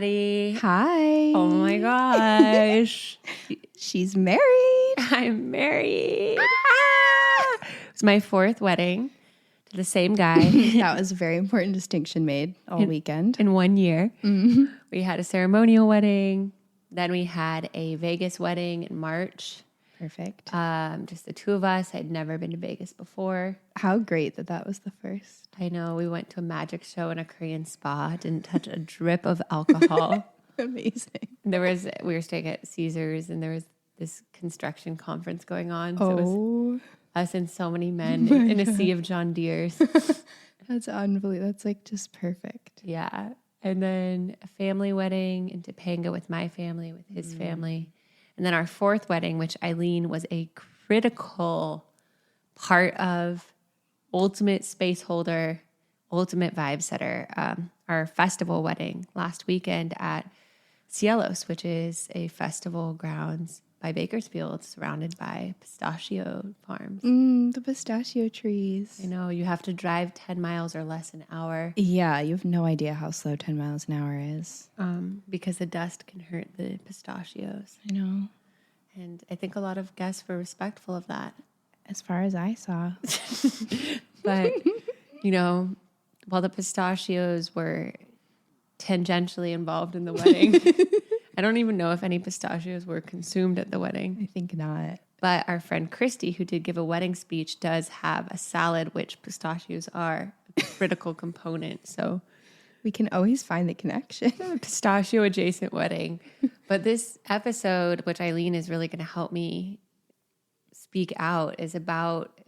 everybody. Hi. Oh my gosh. She's married. I'm married. It's my fourth wedding to the same guy. That was a very important distinction made all weekend. In 1 year. Mm-hmm. We had a ceremonial wedding. Then we had a Vegas wedding in March. Perfect. Just the two of us. I'd never been to Vegas before. How great that was the first. I know. We went to a magic show in a Korean spa. Didn't touch a drip of alcohol. Amazing. We were staying at Caesars, and there was this construction conference going on. So it was us and so many men in a sea of John Deeres. That's unbelievable. That's like just perfect. Yeah. And then a family wedding in Topanga with my family, with his family. And then our fourth wedding, which Eileen was a critical part of, ultimate space holder, ultimate vibe setter, our festival wedding last weekend at Cielos, which is a festival grounds by Bakersfield, surrounded by pistachio farms. The pistachio trees. I know, you have to drive 10 miles or less an hour. Yeah, you have no idea how slow 10 miles an hour is. Because the dust can hurt the pistachios. I know. And I think a lot of guests were respectful of that. As far as I saw. But, you know, while the pistachios were tangentially involved in the wedding, I don't even know if any pistachios were consumed at the wedding. I think not. But our friend Christy, who did give a wedding speech, does have a salad, which pistachios are a critical component. So we can always find the connection. Pistachio adjacent wedding. But this episode, which Eileen is really going to help me speak out, is about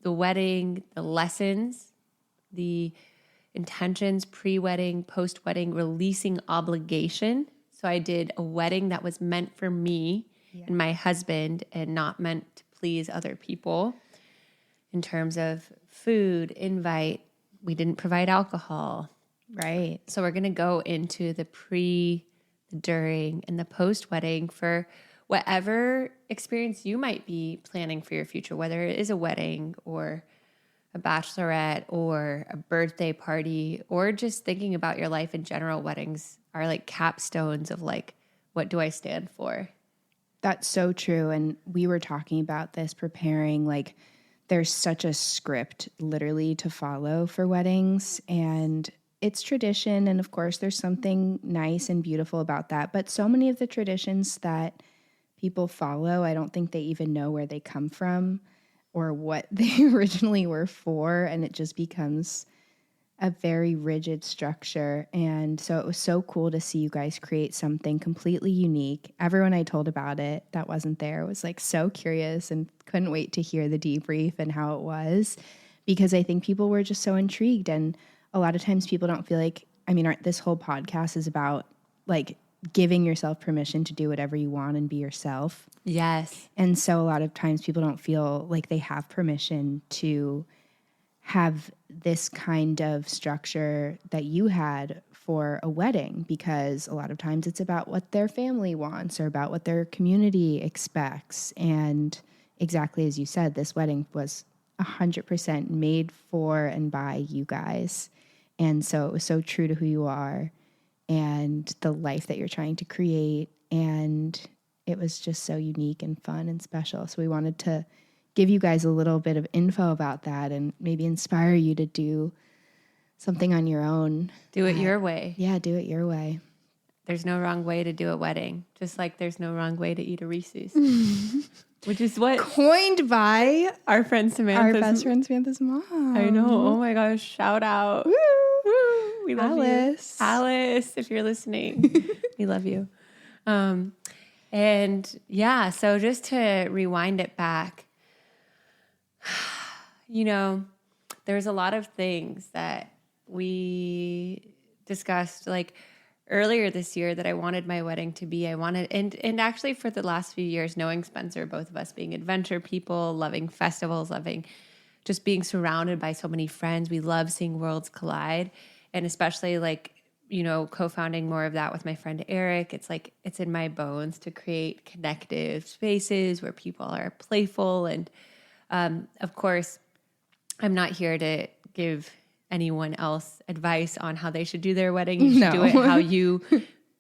the wedding, the lessons, the intentions, pre-wedding, post-wedding, releasing obligation. So I did a wedding that was meant for me and my husband and not meant to please other people in terms of food, invite. We didn't provide alcohol. Right. So we're going to go into the pre, the during, and the post-wedding for whatever experience you might be planning for your future, whether it is a wedding or a bachelorette or a birthday party or just thinking about your life in general. Weddings are like capstones of like, what do I stand for? That's so true. And we were talking about this preparing, like there's such a script literally to follow for weddings, and it's tradition. And of course there's something nice and beautiful about that. But so many of the traditions that people follow, I don't think they even know where they come from or what they originally were for. And it just becomes a very rigid structure. And so it was so cool to see you guys create something completely unique. Everyone I told about it that wasn't there was like so curious and couldn't wait to hear the debrief and how it was, because I think people were just so intrigued. And a lot of times people don't feel like, this whole podcast is about like giving yourself permission to do whatever you want and be yourself. Yes. And so a lot of times people don't feel like they have permission to have this kind of structure that you had for a wedding, because a lot of times it's about what their family wants or about what their community expects. And exactly as you said, this wedding was 100% made for and by you guys. And so it was so true to who you are and the life that you're trying to create. And it was just so unique and fun and special. So we wanted to give you guys a little bit of info about that and maybe inspire you to do something on your own. Do it your way. Yeah, do it your way. There's no wrong way to do a wedding, just like there's no wrong way to eat a Reese's. Which is what coined by our friend Samantha's, our best friend Samantha's mom. I know. Oh my gosh. Shout out. Woo. Woo. We love Alice. you. Alice, if you're listening, we love you. And yeah, so just to rewind it back, you know, there's a lot of things that we discussed like earlier this year that I wanted my wedding to be. And actually for the last few years, knowing Spencer, both of us being adventure people, loving festivals, loving just being surrounded by so many friends. We love seeing worlds collide. And especially like, you know, co-founding more of that with my friend Eric. It's like, it's in my bones to create connective spaces where people are playful. And of course, I'm not here to give anyone else advice on how they should do their wedding. You should do it how you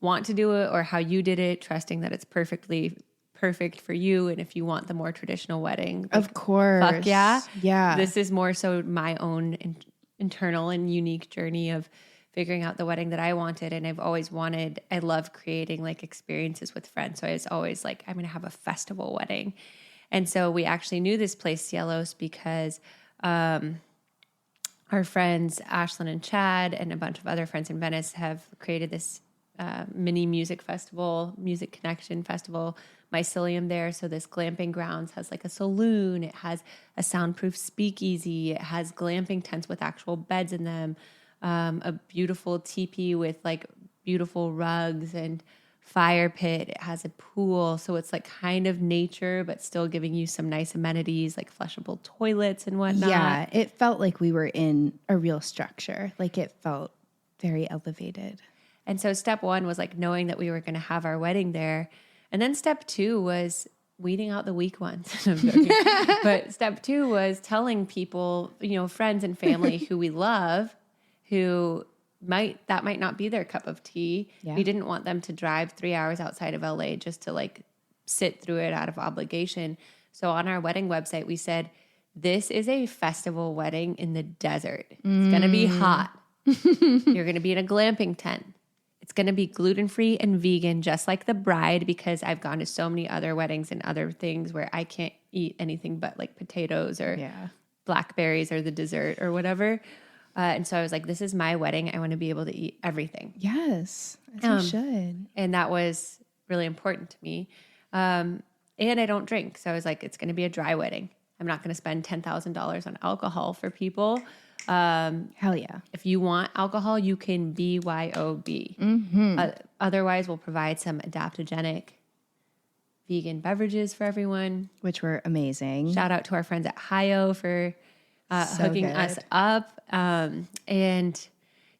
want to do it or how you did it, trusting that it's perfect for you. And if you want the more traditional wedding, like, of course. fuck yeah. Yeah. This is more so my own internal and unique journey of figuring out the wedding that I wanted. And I love creating like experiences with friends. So I was always like, I'm going to have a festival wedding. And so we actually knew this place, Cielos, because our friends, Ashlyn and Chad, and a bunch of other friends in Venice have created this mini music festival, music connection festival, mycelium there. So this glamping grounds has like a saloon. It has a soundproof speakeasy. It has glamping tents with actual beds in them. A beautiful teepee with like beautiful rugs and fire pit. It has a pool. So it's like kind of nature, but still giving you some nice amenities like flushable toilets and whatnot. Yeah. It felt like we were in a real structure. Like it felt very elevated. And so step one was like knowing that we were going to have our wedding there. And then step two was weeding out the weak ones. I'm joking. But step two was telling people, friends and family who we love, who might not be their cup of tea. Yeah. We didn't want them to drive 3 hours outside of LA just to like sit through it out of obligation. So on our wedding website, we said, this is a festival wedding in the desert. It's going to be hot. You're going to be in a glamping tent. It's going to be gluten-free and vegan, just like the bride, because I've gone to so many other weddings and other things where I can't eat anything but like potatoes or blackberries or the dessert or whatever. And so I was like, this is my wedding. I want to be able to eat everything. Yes, as you should. And that was really important to me. And I don't drink. So I was like, it's going to be a dry wedding. I'm not going to spend $10,000 on alcohol for people. Hell yeah. If you want alcohol, you can BYOB. Mm-hmm. Otherwise, we'll provide some adaptogenic vegan beverages for everyone. Which were amazing. Shout out to our friends at Hio for hooking us up. And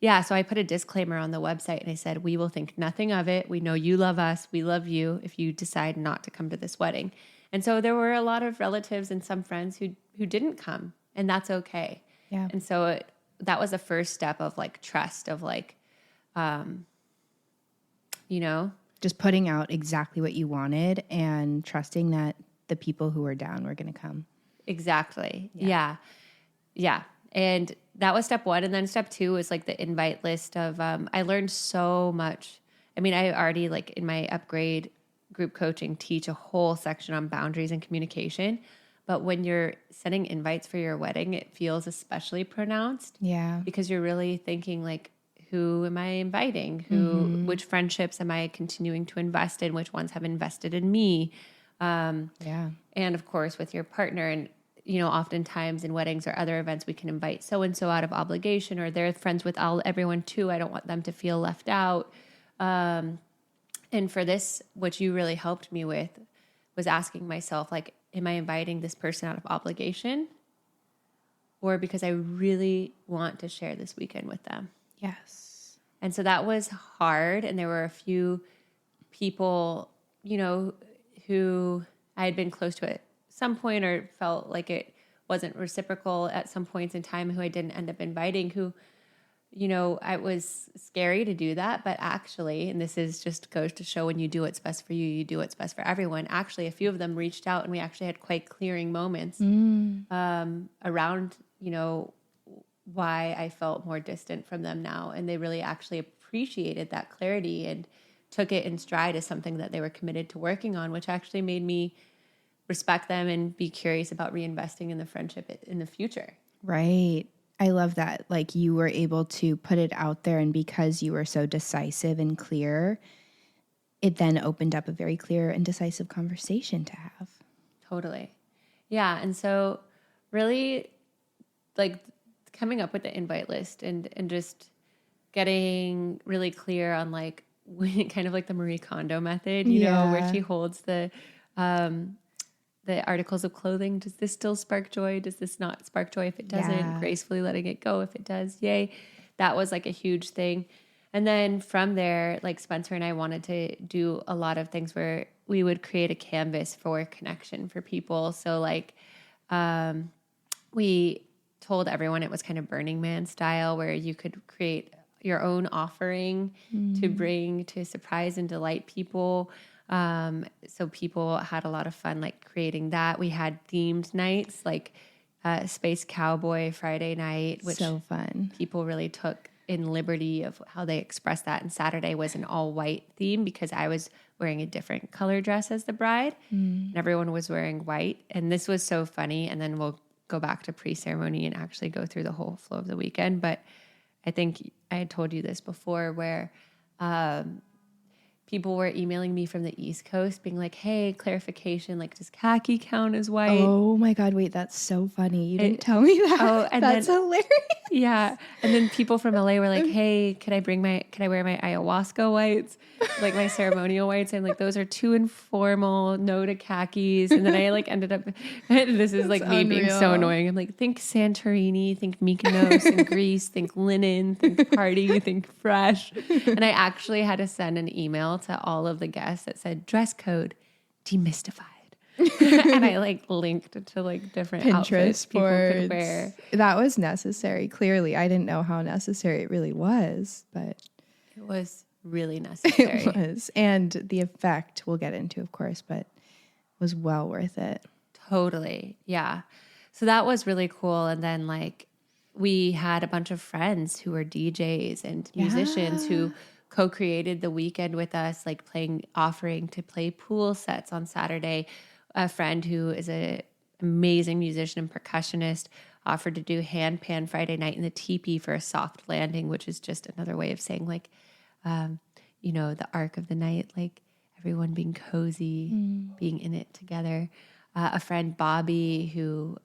yeah, so I put a disclaimer on the website and I said, we will think nothing of it. We know you love us. We love you if you decide not to come to this wedding. And so there were a lot of relatives and some friends who didn't come, and that's okay. Yeah. And so that was the first step of like trust of like, just putting out exactly what you wanted and trusting that the people who were down were going to come. Exactly. Yeah. And that was step one. And then step two was like the invite list of, I learned so much. I mean, I already like in my upgrade group coaching teach a whole section on boundaries and communication. But when you're sending invites for your wedding, it feels especially pronounced. Yeah. Because you're really thinking like, who am I inviting? Which friendships am I continuing to invest in? Which ones have invested in me? And of course with your partner. And, oftentimes in weddings or other events, we can invite so-and-so out of obligation, or they're friends with everyone too. I don't want them to feel left out. And for this, what you really helped me with was asking myself, like, am I inviting this person out of obligation or because I really want to share this weekend with them? Yes. And so that was hard. And there were a few people, who I had been close to at some point or felt like it wasn't reciprocal at some points in time, who I didn't end up inviting, who, it was scary to do that. But actually, and this is just goes to show when you do what's best for you, you do what's best for everyone. Actually, a few of them reached out and we actually had quite clearing moments around, why I felt more distant from them now. And they really actually appreciated that clarity and took it in stride as something that they were committed to working on, which actually made me respect them and be curious about reinvesting in the friendship in the future. Right. I love that. Like you were able to put it out there, and because you were so decisive and clear, it then opened up a very clear and decisive conversation to have. Totally. Yeah. And so really like coming up with the invite list and just getting really clear on like kind of like the Marie Kondo method, where she holds the articles of clothing. Does this still spark joy? Does this not spark joy? If it doesn't, gracefully letting it go. If it does, yay. That was like a huge thing. And then from there, like Spencer and I wanted to do a lot of things where we would create a canvas for connection for people. So like we told everyone it was kind of Burning Man style, where you could create your own offering to bring to surprise and delight people. So people had a lot of fun like creating that. We had themed nights like Space Cowboy Friday night, which so fun. People really took in liberty of how they expressed that. And Saturday was an all white theme because I was wearing a different color dress as the bride and everyone was wearing white. And this was so funny. And then we'll go back to pre-ceremony and actually go through the whole flow of the weekend. But I think I had told you this before where people were emailing me from the East Coast being like, hey, clarification, like does khaki count as white? Oh my God, wait, that's so funny. You didn't tell me that. Oh, and that's then, hilarious. Yeah. And then people from LA were like, hey, can I wear my ayahuasca whites? Like my ceremonial whites? I'm like, those are too informal, no to khakis. And then I like ended up, this is like me being so annoying. I'm like, think Santorini, think Mykonos and Greece, think linen, think party, think fresh. And I actually had to send an email to all of the guests that said dress code demystified. And I like linked to like different Pinterest outfits people could boards. wear. That was necessary. Clearly, I didn't know how necessary it really was, but it was really necessary. It was, and the effect we'll get into, of course, but was well worth it. Totally, yeah. So that was really cool. And then like we had a bunch of friends who were DJs and musicians who co-created the weekend with us, like offering to play pool sets on Saturday. A friend who is an amazing musician and percussionist offered to do handpan Friday night in the teepee for a soft landing, which is just another way of saying like, the arc of the night, like everyone being cozy, being in it together. A friend, Bobby, who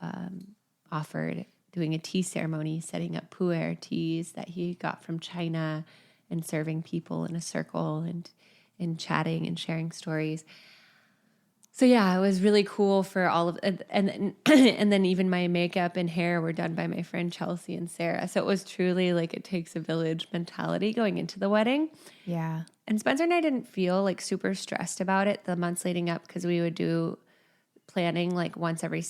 offered doing a tea ceremony, setting up pu'er teas that he got from China and serving people in a circle and chatting and sharing stories. So yeah, it was really cool for all of and then even my makeup and hair were done by my friend Chelsea and Sarah. So it was truly like it takes a village mentality going into the wedding. Yeah. And Spencer and I didn't feel like super stressed about it the months leading up because we would do planning like once every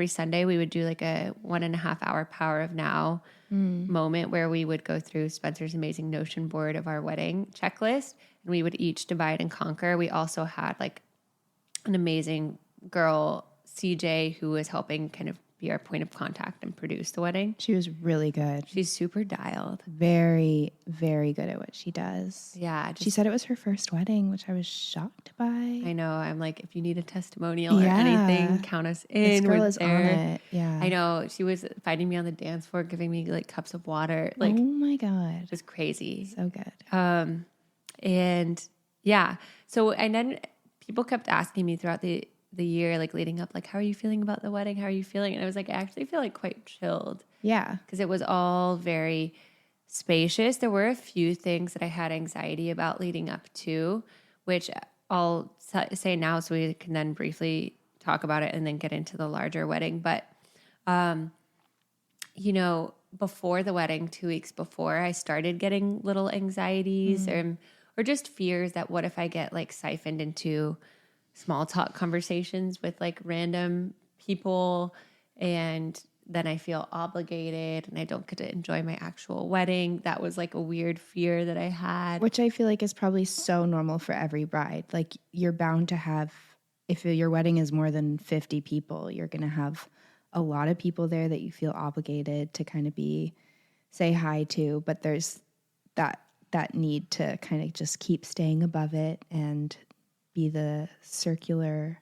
Sunday. We would do like a 1.5 hour Power of Now moment where we would go through Spencer's amazing Notion board of our wedding checklist and we would each divide and conquer. We also had like an amazing girl, CJ, who was helping kind of be our point of contact and produce the wedding. She was really good. She's super dialed. Very, very good at what she does. Yeah. She said it was her first wedding, which I was shocked by. I know. I'm like, if you need a testimonial or anything, count us in. This girl is there. On it. Yeah. I know. She was finding me on the dance floor, giving me like cups of water. Like, oh my God. It was crazy. So good. And yeah. So, and then people kept asking me throughout the year, like leading up, like, how are you feeling about the wedding? How are you feeling? And I was like, I actually feel like quite chilled. Yeah. Because it was all very spacious. There were a few things that I had anxiety about leading up to, which I'll say now so we can then briefly talk about it and then get into the larger wedding. But, before the wedding, 2 weeks before, I started getting little anxieties or just fears that what if I get like siphoned into small talk conversations with like random people and then I feel obligated and I don't get to enjoy my actual wedding. That was like a weird fear that I had. Which I feel like is probably so normal for every bride. Like you're bound to have, if your wedding is more than 50 people, you're going to have a lot of people there that you feel obligated to kind of say hi to, but there's that need to kind of just keep staying above it and be the circular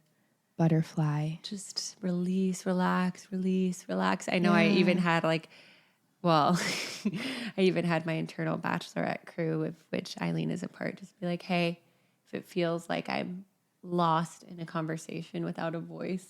butterfly. Just release, relax, release, relax. I know I even had I even had my internal bachelorette crew, with which Eileen is a part, just be like, hey, if it feels like I'm lost in a conversation without a voice,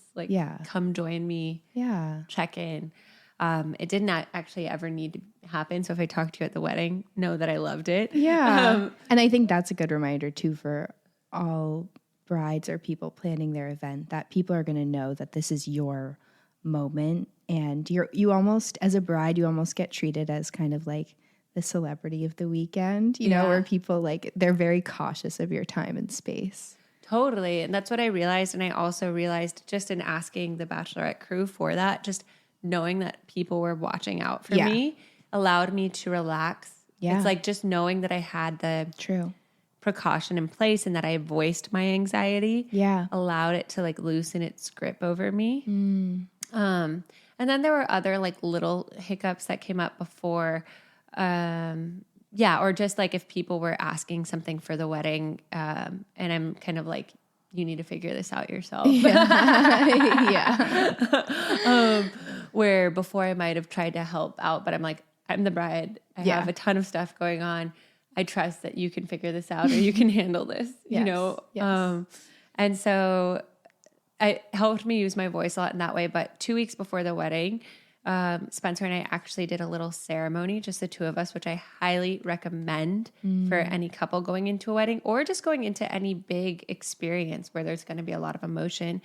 come join me. Yeah. Check in. It did not actually ever need to happen. So if I talk to you at the wedding, know that I loved it. Yeah. And I think that's a good reminder too for all brides or people planning their event, that people are going to know that this is your moment. And you almost, as a bride, you almost get treated as kind of like the celebrity of the weekend, you know, where people they're very cautious of your time and space. Totally. And that's what I realized. And I also realized just in asking the bachelorette crew for that, just knowing that people were watching out for Yeah. me allowed me to relax. Yeah. It's like just knowing that I had the True. precaution in place and that I voiced my anxiety Yeah. allowed it to like loosen its grip over me. And then there were other like little hiccups that came up before. Or just like if people were asking something for the wedding, and I'm kind of like, you need to figure this out yourself. Yeah. Where before I might have tried to help out, but I'm like, I'm the bride. I have a ton of stuff going on. I trust that you can figure this out or you can handle this, you know? Yes. And so it helped me use my voice a lot in that way. But 2 weeks before the wedding, Spencer and I actually did a little ceremony, just the two of us, which I highly recommend for any couple going into a wedding or just going into any big experience where there's going to be a lot of emotion.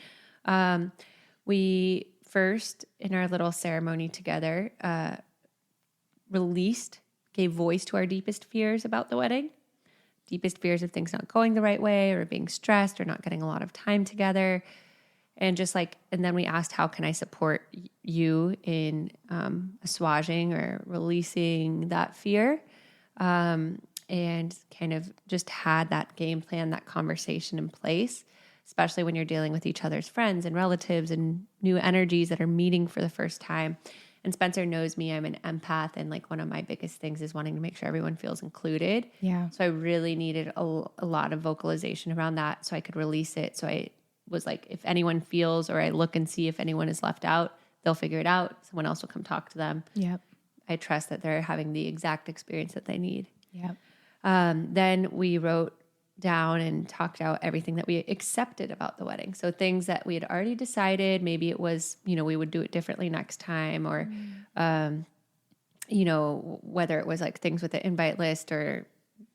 We first, in our little ceremony together, gave voice to our deepest fears about the wedding, deepest fears of things not going the right way or being stressed or not getting a lot of time together. And just like, and then we asked, how can I support you in assuaging or releasing that fear? And kind of just had that game plan, that conversation in place, especially when you're dealing with each other's friends and relatives and new energies that are meeting for the first time. And Spencer knows me, I'm an empath. And like one of my biggest things is wanting to make sure everyone feels included. Yeah. So I really needed a lot of vocalization around that so I could release it. So I was like, if anyone feels, or I look and see if anyone is left out, they'll figure it out. Someone else will come talk to them. Yep. I trust that they're having the exact experience that they need. Yep. Then we wrote down and talked out everything that we accepted about the wedding. So things that we had already decided, maybe it was, you know, we would do it differently next time, or, you know, whether it was like things with the invite list or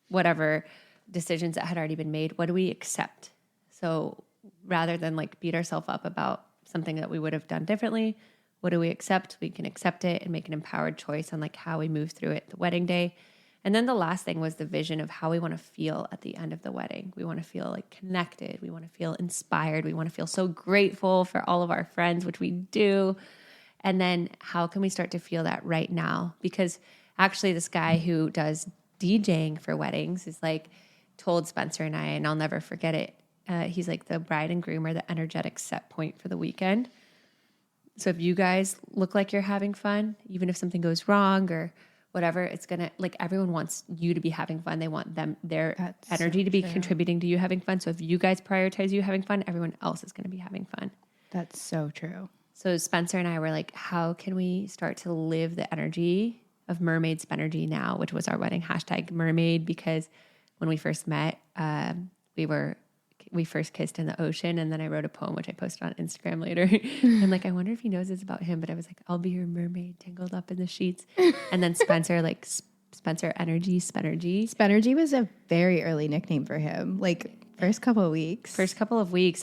whatever decisions that had already been made, what do we accept? So rather than like beat ourselves up about something that we would have done differently, what do we accept? We can accept it and make an empowered choice on like how we move through it the wedding day. And then the last thing was the vision of how we want to feel at the end of the wedding. We want to feel like connected. We want to feel inspired. We want to feel so grateful for all of our friends, which we do. And then how can we start to feel that right now? Because actually this guy who does DJing for weddings is like told Spencer and I, and I'll never forget it. He's like, the bride and groom are the energetic set point for the weekend. So if you guys look like you're having fun, even if something goes wrong or whatever, it's going to, like, everyone wants you to be having fun. They want their energy to be contributing to you having fun. So if you guys prioritize you having fun, everyone else is going to be having fun. That's so true. So Spencer and I were like, how can we start to live the energy of Mermaid Spenergy now, which was our wedding hashtag Mermaid, because when we first met, we first kissed in the ocean, and then I wrote a poem, which I posted on Instagram later. I'm like, I wonder if he knows this about him, but I was like, I'll be your mermaid tangled up in the sheets. And then Spencer, like Spencer Energy, Spenergy. Spenergy was a very early nickname for him. Like first couple of weeks.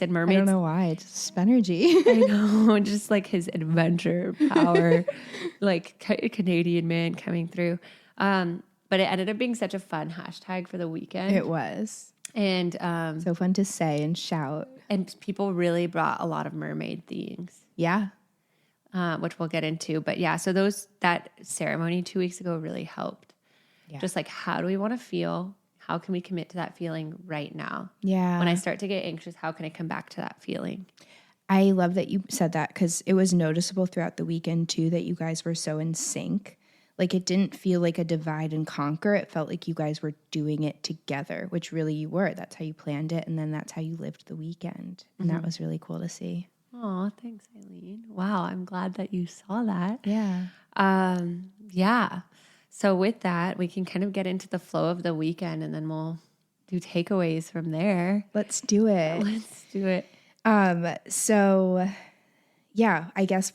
And mermaids. I don't know why. It's Spenergy. I know, just like his adventure power, like Canadian man coming through. But it ended up being such a fun hashtag for the weekend. It was. And so fun to say and shout. And people really brought a lot of mermaid themes. Yeah. Which we'll get into. But yeah, so that ceremony 2 weeks ago really helped. Yeah. Just like, how do we want to feel? How can we commit to that feeling right now? Yeah. When I start to get anxious, how can I come back to that feeling? I love that you said that, because it was noticeable throughout the weekend too that you guys were so in sync. Like, it didn't feel like a divide and conquer. It felt like you guys were doing it together, which really you were. That's how you planned it. And then that's how you lived the weekend. And that was really cool to see. Oh, thanks, Eileen. Wow. I'm glad that you saw that. Yeah. Yeah. So with that, we can kind of get into the flow of the weekend, and then we'll do takeaways from there. Let's do it. So yeah, I guess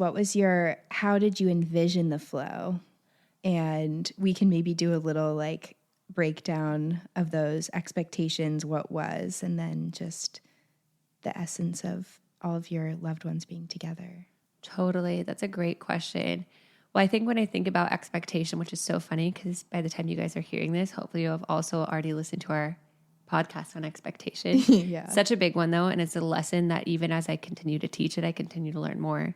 how did you envision the flow? And we can maybe do a little like breakdown of those expectations, what was, and then just the essence of all of your loved ones being together. Totally. That's a great question. Well, I think when I think about expectation, which is so funny because by the time you guys are hearing this, hopefully you have also already listened to our podcast on expectation. Yeah. Such a big one though. And it's a lesson that even as I continue to teach it, I continue to learn more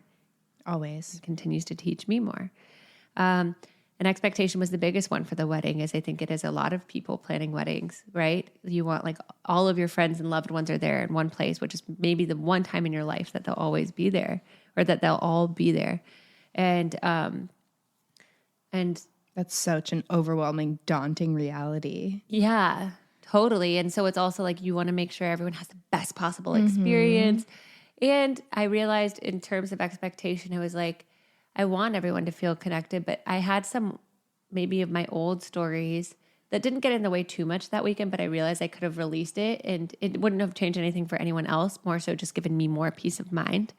Always. It continues to teach me more. And expectation was the biggest one for the wedding, as I think it is a lot of people planning weddings, right? You want like all of your friends and loved ones are there in one place, which is maybe the one time in your life that they'll always be there, or that they'll all be there. And that's such an overwhelming, daunting reality. yeah, totally. And so it's also like you want to make sure everyone has the best possible experience. And I realized in terms of expectation, it was like, I want everyone to feel connected, but I had some maybe of my old stories that didn't get in the way too much that weekend, but I realized I could have released it and it wouldn't have changed anything for anyone else, more so just given me more peace of mind.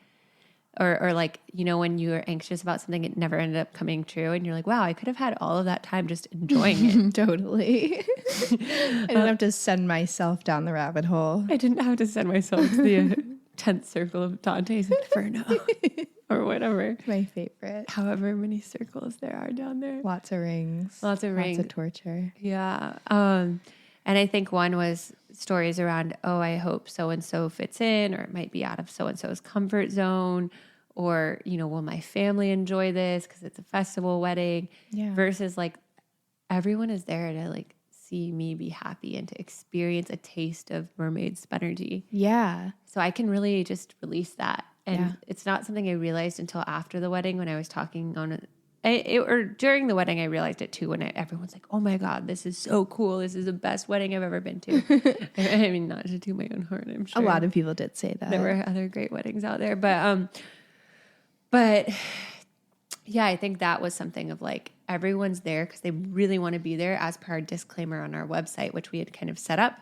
Or like, you know, when you're anxious about something, it never ended up coming true. And you're like, wow, I could have had all of that time just enjoying it. Totally. I didn't have to send myself down the rabbit hole. I didn't have to send myself to the 10th circle of Dante's Inferno or whatever. My favorite. However many circles there are down there. Lots of rings. Lots of rings. Lots of torture. Yeah. And I think one was stories around, oh, I hope so-and-so fits in, or it might be out of so-and-so's comfort zone, or, you know, will my family enjoy this because it's a festival wedding? Yeah. Versus like everyone is there to like see me be happy and to experience a taste of Mermaid Spenergy. Yeah. So I can really just release that. And it's not something I realized until after the wedding when I was talking on it, or during the wedding, I realized it too when everyone's like, oh my God, this is so cool. This is the best wedding I've ever been to. I mean, not to toot my own horn, I'm sure. A lot of people did say that. There were other great weddings out there. But yeah, I think that was something of like, everyone's there because they really want to be there, as per our disclaimer on our website, which we had kind of set up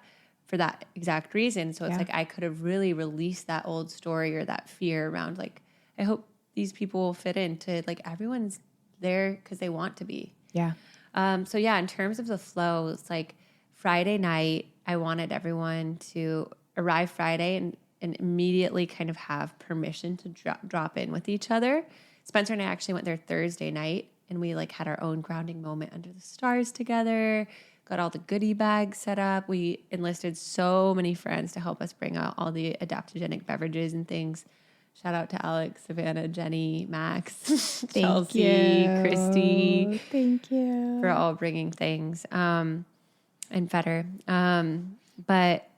for that exact reason. So it's like, I could have really released that old story or that fear around like, I hope these people will fit into, like, everyone's there because they want to be. Yeah. So yeah, in terms of the flow, it's like Friday night, I wanted everyone to arrive Friday and immediately kind of have permission to drop in with each other. Spencer and I actually went there Thursday night, and we like had our own grounding moment under the stars together, got all the goodie bags set up. We enlisted so many friends to help us bring out all the adaptogenic beverages and things. Shout out to Alex, Savannah, Jenny, Max, Chelsea, Christy. Thank you. For all bringing things, and Fetter. But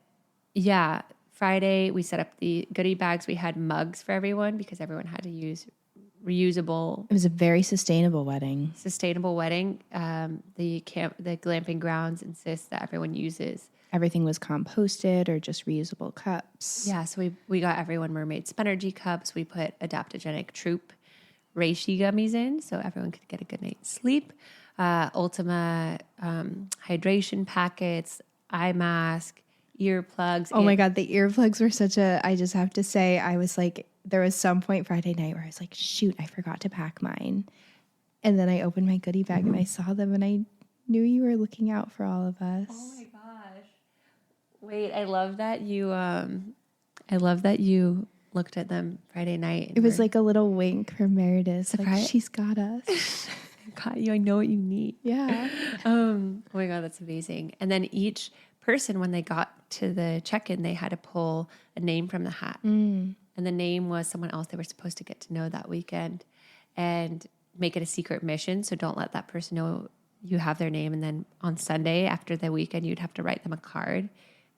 yeah, Friday we set up the goodie bags. We had mugs for everyone because everyone had to use reusable. It was a very sustainable wedding. The glamping grounds insist that everyone uses. Everything was composted or just reusable cups. Yeah, so we got everyone Mermaid Spenergy cups. We put adaptogenic Troop reishi gummies in so everyone could get a good night's sleep. Ultima hydration packets, eye mask, earplugs. Oh my God, the earplugs were I just have to say, I was like, there was some point Friday night where I was like, shoot, I forgot to pack mine. And then I opened my goodie bag and I saw them and I knew you were looking out for all of us. Oh my gosh. Wait, I love that you looked at them Friday night. It was like a little wink from Meredith. Surprise. Like, she's got us. Got you. I know what you need. Yeah. Oh my God, that's amazing. And then each person, when they got to the check-in, they had to pull a name from the hat. And the name was someone else they were supposed to get to know that weekend and make it a secret mission. So don't let that person know you have their name. And then on Sunday after the weekend, you'd have to write them a card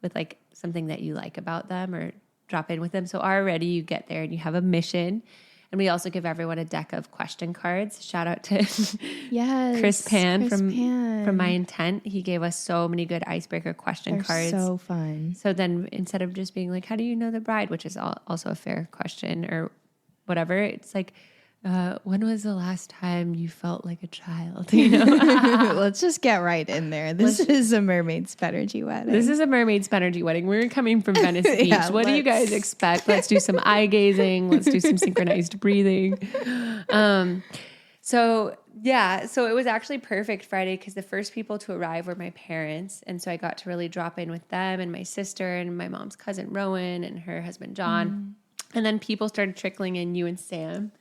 with like something that you like about them or drop in with them. So already you get there and you have a mission. And we also give everyone a deck of question cards. Shout out to Chris Pan from My Intent. He gave us so many good icebreaker question cards. So fun. So then instead of just being like, how do you know the bride? Which is also a fair question or whatever. It's like, when was the last time you felt like a child? You know? Let's just get right in there. This is a Mermaid Spenergy wedding. This is a Mermaid Spenergy wedding. We're coming from Venice Beach. What do you guys expect? Let's do some eye gazing. Let's do some synchronized breathing. So it was actually perfect Friday because the first people to arrive were my parents. And so I got to really drop in with them and my sister and my mom's cousin Rowan and her husband John. And then people started trickling in, you and Sam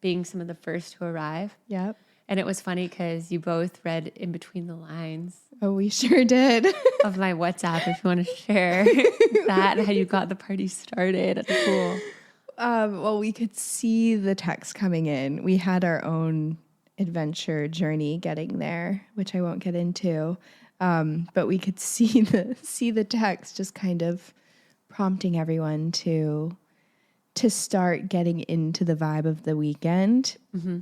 being some of the first to arrive. Yep. And it was funny because you both read in between the lines. Oh, we sure did. Of my WhatsApp, if you want to share that, how you got the party started at the pool. well, we could see the text coming in. We had our own adventure journey getting there, which I won't get into. But we could see the text just kind of prompting everyone to start getting into the vibe of the weekend. Mm-hmm.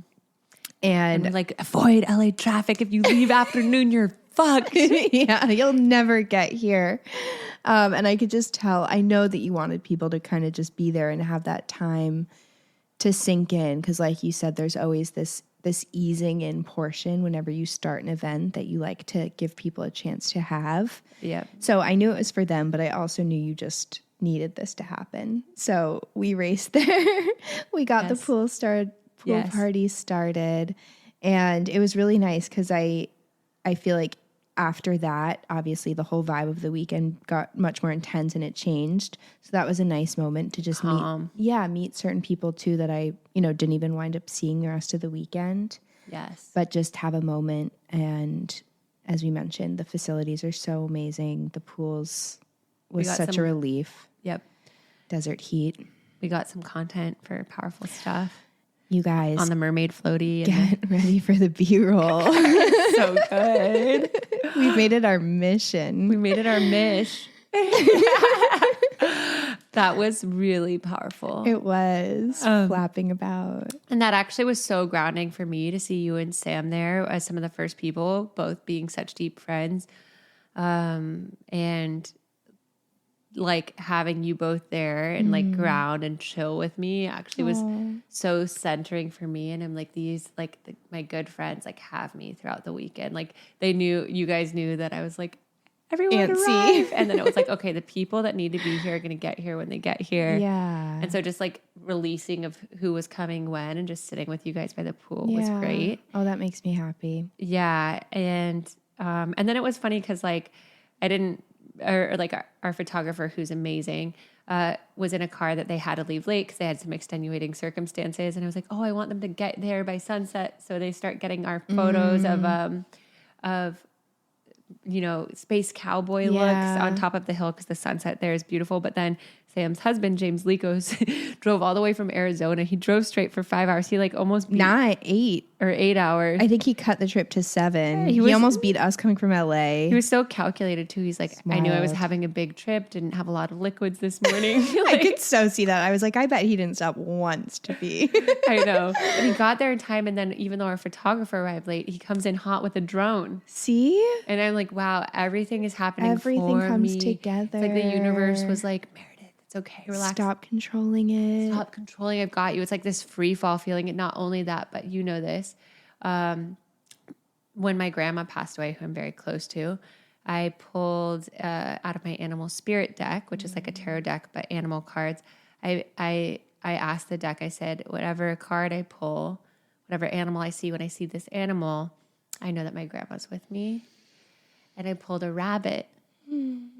And we're like, avoid LA traffic. If you leave afternoon, you're fucked. Yeah, you'll never get here. And I could just tell, I know that you wanted people to kind of just be there and have that time to sink in. Because like you said, there's always this easing in portion whenever you start an event that you like to give people a chance to have. Yeah. So I knew it was for them, but I also knew you just needed this to happen. So we raced there. We got the pool party started. And it was really nice because I feel like after that, obviously the whole vibe of the weekend got much more intense and it changed. So that was a nice moment to just meet certain people too that I, didn't even wind up seeing the rest of the weekend. Yes. But just have a moment. And as we mentioned, the facilities are so amazing. The pools was such a relief. Yep. Desert heat. We got some content for powerful stuff. You guys. On the mermaid floaty. Get ready for the B-roll. So good. We've made it our mission. That was really powerful. It was flapping about. And that actually was so grounding for me to see you and Sam there as some of the first people, both being such deep friends. And like having you both there and like ground and chill with me actually was so centering for me. And I'm like, these like my good friends like have me throughout the weekend. Like you guys knew that I was like, everyone arrive. And then it was like, okay, the people that need to be here are going to get here when they get here. Yeah. And so just like releasing of who was coming when and just sitting with you guys by the pool was great. Oh, that makes me happy. Yeah. And then it was funny because like our photographer, who's amazing, was in a car that they had to leave late because they had some extenuating circumstances. And I was like, oh, I want them to get there by sunset. So they start getting our photos of space cowboy looks on top of the hill because the sunset there is beautiful. But then Sam's husband, James Likos, drove all the way from Arizona. He drove straight for 5 hours. He like almost beat 8 hours. I think he cut the trip to 7. He almost beat us coming from LA. He was so calculated too. He's like, I knew I was having a big trip, didn't have a lot of liquids this morning. I could so see that. I was like, I bet he didn't stop once to pee. I know. But he got there in time, and then even though our photographer arrived late, he comes in hot with a drone. See? And I'm like, wow, everything is happening Everything for comes me. together. It's like the universe was like, Meredith, it's okay, relax. Stop controlling it. Stop controlling, I've got you. It's like this free fall feeling. And not only that, but you know this. When my grandma passed away, who I'm very close to, I pulled out of my animal spirit deck, which is like a tarot deck, but animal cards. I asked the deck, I said, whatever card I pull, whatever animal I see, when I see this animal, I know that my grandma's with me. And I pulled a rabbit.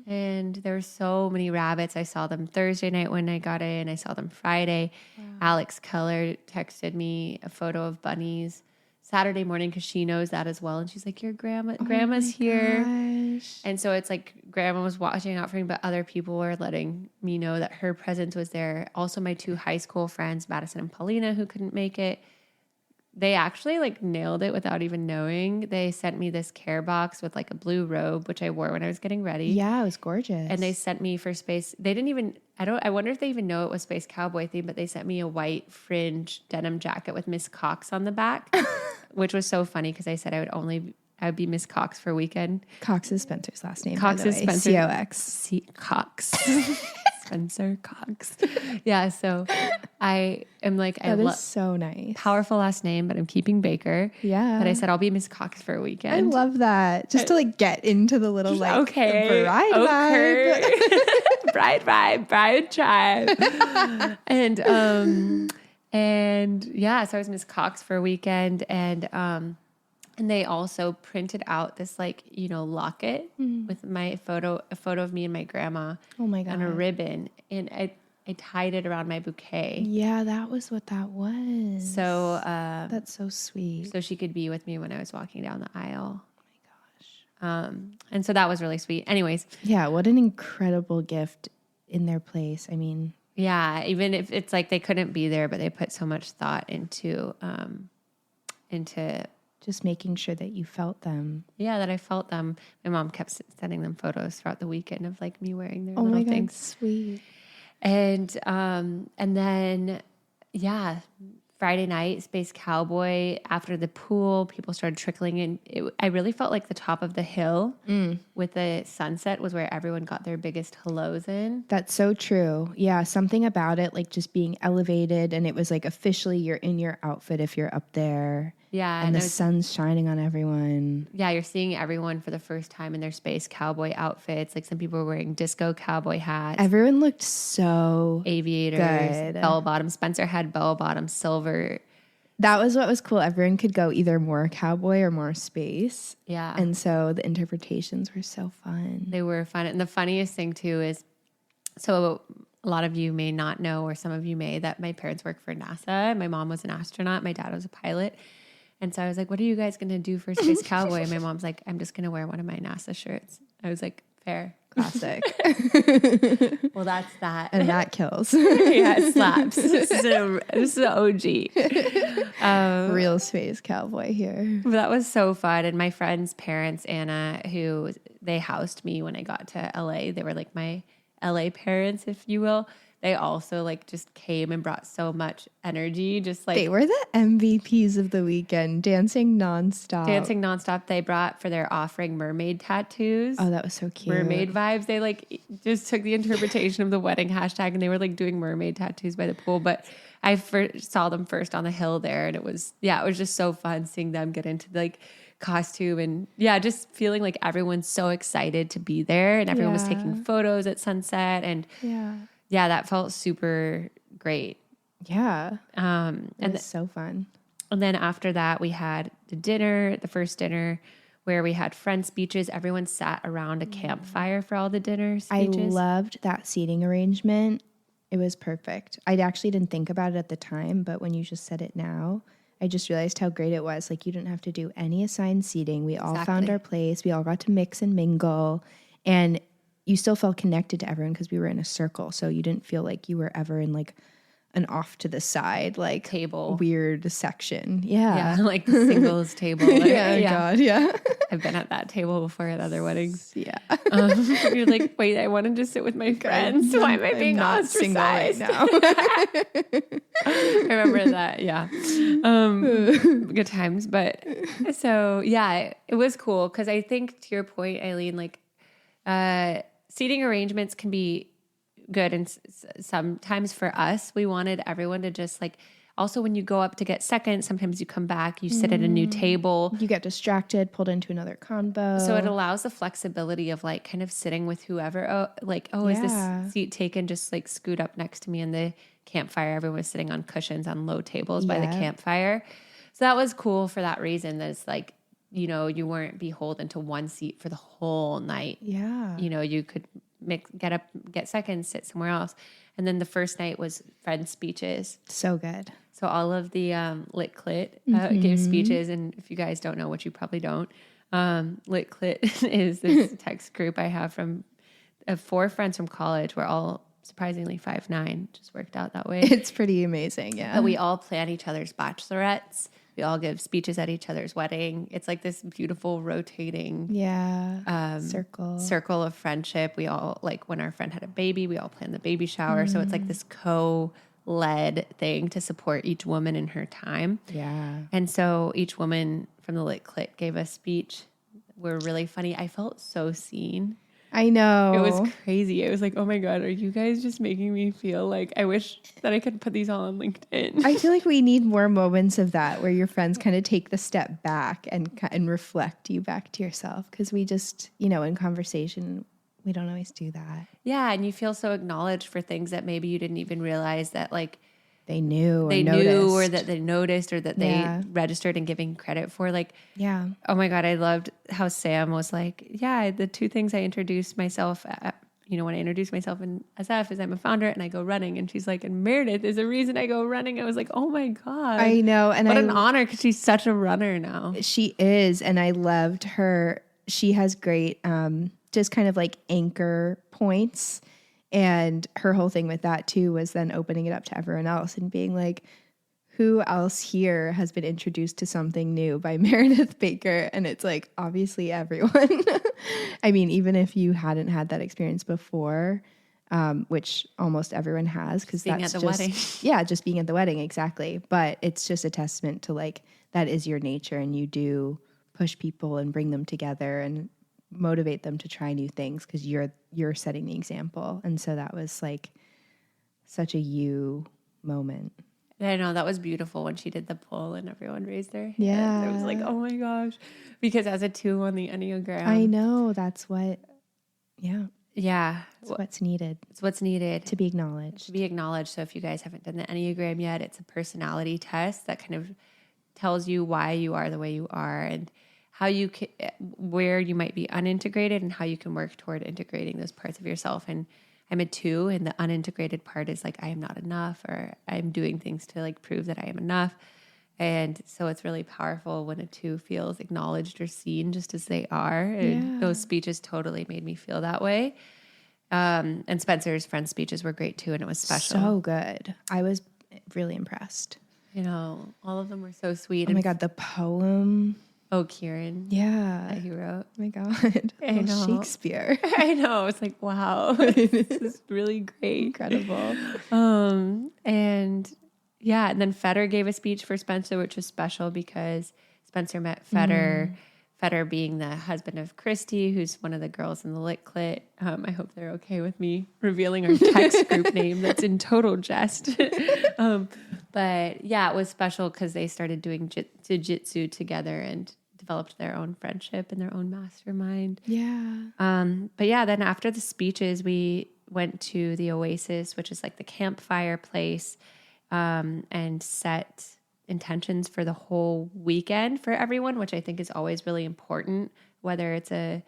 And there were so many rabbits. I saw them Thursday night when I got in. I saw them Friday. Wow. Alex Keller texted me a photo of bunnies Saturday morning because she knows that as well. And she's like, your grandma's here. Gosh. And so it's like grandma was watching out for me, but other people were letting me know that her presence was there. Also, my 2 high school friends, Madison and Paulina, who couldn't make it, they actually like nailed it without even knowing. They sent me this care box with like a blue robe, which I wore when I was getting ready. Yeah, it was gorgeous. And they sent me for space. They didn't even, I wonder if they even know it was Space Cowboy theme, but they sent me a white fringe denim jacket with Miss Cox on the back, which was so funny because I said I would be Miss Cox for a weekend. Cox is Spencer's last name. Cox is Spencer. C-O-X. Cox. Spencer Cox. Yeah, so I am like, that is so nice. Powerful last name, but I'm keeping Baker. Yeah. But I said I'll be Miss Cox for a weekend. I love that. Just to like get into the little like bride vibe. bride tribe. And yeah, so I was Miss Cox for a weekend, and they also printed out this like, locket with a photo of me and my grandma. Oh my God. And a ribbon. And I tied it around my bouquet. Yeah, that was what that was. So that's so sweet. So she could be with me when I was walking down the aisle. Oh my gosh. And so that was really sweet. Anyways. Yeah, what an incredible gift in their place. I mean, Yeah, even if it's like they couldn't be there, but they put so much thought into just making sure that you felt them. Yeah, that I felt them. My mom kept sending them photos throughout the weekend of like me wearing their Oh little my God, things. sweet. And then, yeah, Friday night, Space Cowboy. After the pool, people started trickling in. I really felt like the top of the hill with the sunset was where everyone got their biggest hellos in. That's so true. Yeah, something about it, like just being elevated, and it was like officially you're in your outfit if you're up there. Yeah. And the sun's shining on everyone. Yeah, you're seeing everyone for the first time in their Space Cowboy outfits. Like some people were wearing disco cowboy hats. Everyone looked so aviators, good. bell bottoms. Spencer had bell bottom silver. That was what was cool. Everyone could go either more cowboy or more space. Yeah. And so the interpretations were so fun. They were fun. And the funniest thing too is, so a lot of you may not know, or some of you may, that my parents work for NASA. My mom was an astronaut. My dad was a pilot. And so I was like, what are you guys going to do for Space Cowboy? And my mom's like, I'm just going to wear one of my NASA shirts. I was like, fair. Classic. Well, that's that. And that kills. Yeah, it slaps. This is an OG. Real space cowboy here. But that was so fun. And my friend's parents, Anna, who they housed me when I got to LA. They were like my LA parents, if you will. They also like just came and brought so much energy. Just like they were the MVPs of the weekend, dancing nonstop. They brought for their offering mermaid tattoos. Oh, that was so cute. Mermaid vibes. They like just took the interpretation of the wedding hashtag and they were like doing mermaid tattoos by the pool. But I first saw them first on the hill there, and it was just so fun seeing them get into like costume and just feeling like everyone's so excited to be there, and everyone was taking photos at sunset, and that felt super great. Yeah. And it was so fun. And then after that, we had the first dinner, where we had friend speeches. Everyone sat around a campfire for all the dinner speeches. I loved that seating arrangement. It was perfect. I actually didn't think about it at the time, but when you just said it now, I just realized how great it was. Like, you didn't have to do any assigned seating. We all found our place. We all got to mix and mingle. And you still felt connected to everyone because we were in a circle. So you didn't feel like you were ever in like an off to the side, like table, weird section. Yeah. Like the singles table. Like, God, yeah. I've been at that table before at other weddings. Yeah. You're like, wait, I wanted to sit with my friends. Why am I being ostracized? Single right now? I remember that. Yeah. Good times. But so, it was cool. Cause I think to your point, Eileen, like, seating arrangements can be good. And sometimes for us, we wanted everyone to just like, also when you go up to get seconds, sometimes you come back, you sit at a new table. You get distracted, pulled into another convo. So it allows the flexibility of like kind of sitting with whoever, is this seat taken? Just like scoot up next to me in the campfire. Everyone was sitting on cushions on low tables by the campfire. So that was cool for that reason. That it's like, you know, you weren't beholden to one seat for the whole night. Yeah. You know, you could get up, get seconds, sit somewhere else. And then the first night was friend speeches. So good. So all of the Lit Clit gave speeches. And if you guys don't know, which you probably don't, Lit Clit is this text group I have from 4 friends from college. We're all surprisingly 5'9". Just worked out that way. It's pretty amazing, yeah. But we all plan each other's bachelorettes. We all give speeches at each other's wedding. It's like this beautiful rotating circle of friendship. We all, like when our friend had a baby, we all planned the baby shower. So it's like this co-led thing to support each woman in her time. Yeah. And so each woman from the Lit Clit gave a speech. Were really funny. I felt so seen. I know. It was crazy. I was like, oh my God, are you guys just making me feel like I wish that I could put these all on LinkedIn? I feel like we need more moments of that where your friends kind of take the step back and reflect you back to yourself. Because we just, you know, in conversation, we don't always do that. Yeah. And you feel so acknowledged for things that maybe you didn't even realize that like they knew or that they noticed or that they registered and giving credit for. Like, yeah. Oh my God, I loved how Sam was like, yeah, the 2 things I introduced myself at, you know, when I introduce myself in SF is I'm a founder and I go running. And she's like, and Meredith is the reason I go running. I was like, oh my God. I know. And what an honor, because she's such a runner now. She is. And I loved her. She has great, just kind of like anchor points. And her whole thing with that too was then opening it up to everyone else and being like, who else here has been introduced to something new by Meredith Baker? And it's like, obviously everyone. I mean, even if you hadn't had that experience before, which almost everyone has, because Being that's at the wedding. Yeah, just being at the wedding, exactly. But it's just a testament to like, that is your nature, and you do push people and bring them together and motivate them to try new things because you're setting the example. And so that was like such a you moment. I know, that was beautiful when she did the poll and everyone raised their hands. Yeah. It was like, oh my gosh. Because as a 2 on the Enneagram. I know, that's what, Yeah. it's what's needed. It's what's needed. To be acknowledged. To be acknowledged. So if you guys haven't done the Enneagram yet, it's a personality test that kind of tells you why you are the way you are and how you can, where you might be unintegrated and how you can work toward integrating those parts of yourself. And I'm a 2, and the unintegrated part is like, I am not enough, or I'm doing things to like prove that I am enough. And so it's really powerful when a 2 feels acknowledged or seen just as they are. And those speeches totally made me feel that way. And Spencer's friend speeches were great too. And it was special. So good. I was really impressed. You know, all of them were so sweet. Oh my God, the poem. Oh, Kieran. Yeah. That he wrote. Oh my God. I know. Shakespeare. I know. It's like, wow, this is really great. Incredible. And yeah, and then Feder gave a speech for Spencer, which was special because Spencer met Feder, Feder being the husband of Christy, who's one of the girls in the Lit Clit. I hope they're okay with me revealing our text group name. That's in total jest. But yeah, it was special because they started doing jiu-jitsu together and developed their own friendship and their own mastermind. Yeah. But yeah, then after the speeches, we went to the Oasis, which is like the campfire place, and set intentions for the whole weekend for everyone, which I think is always really important, whether it's a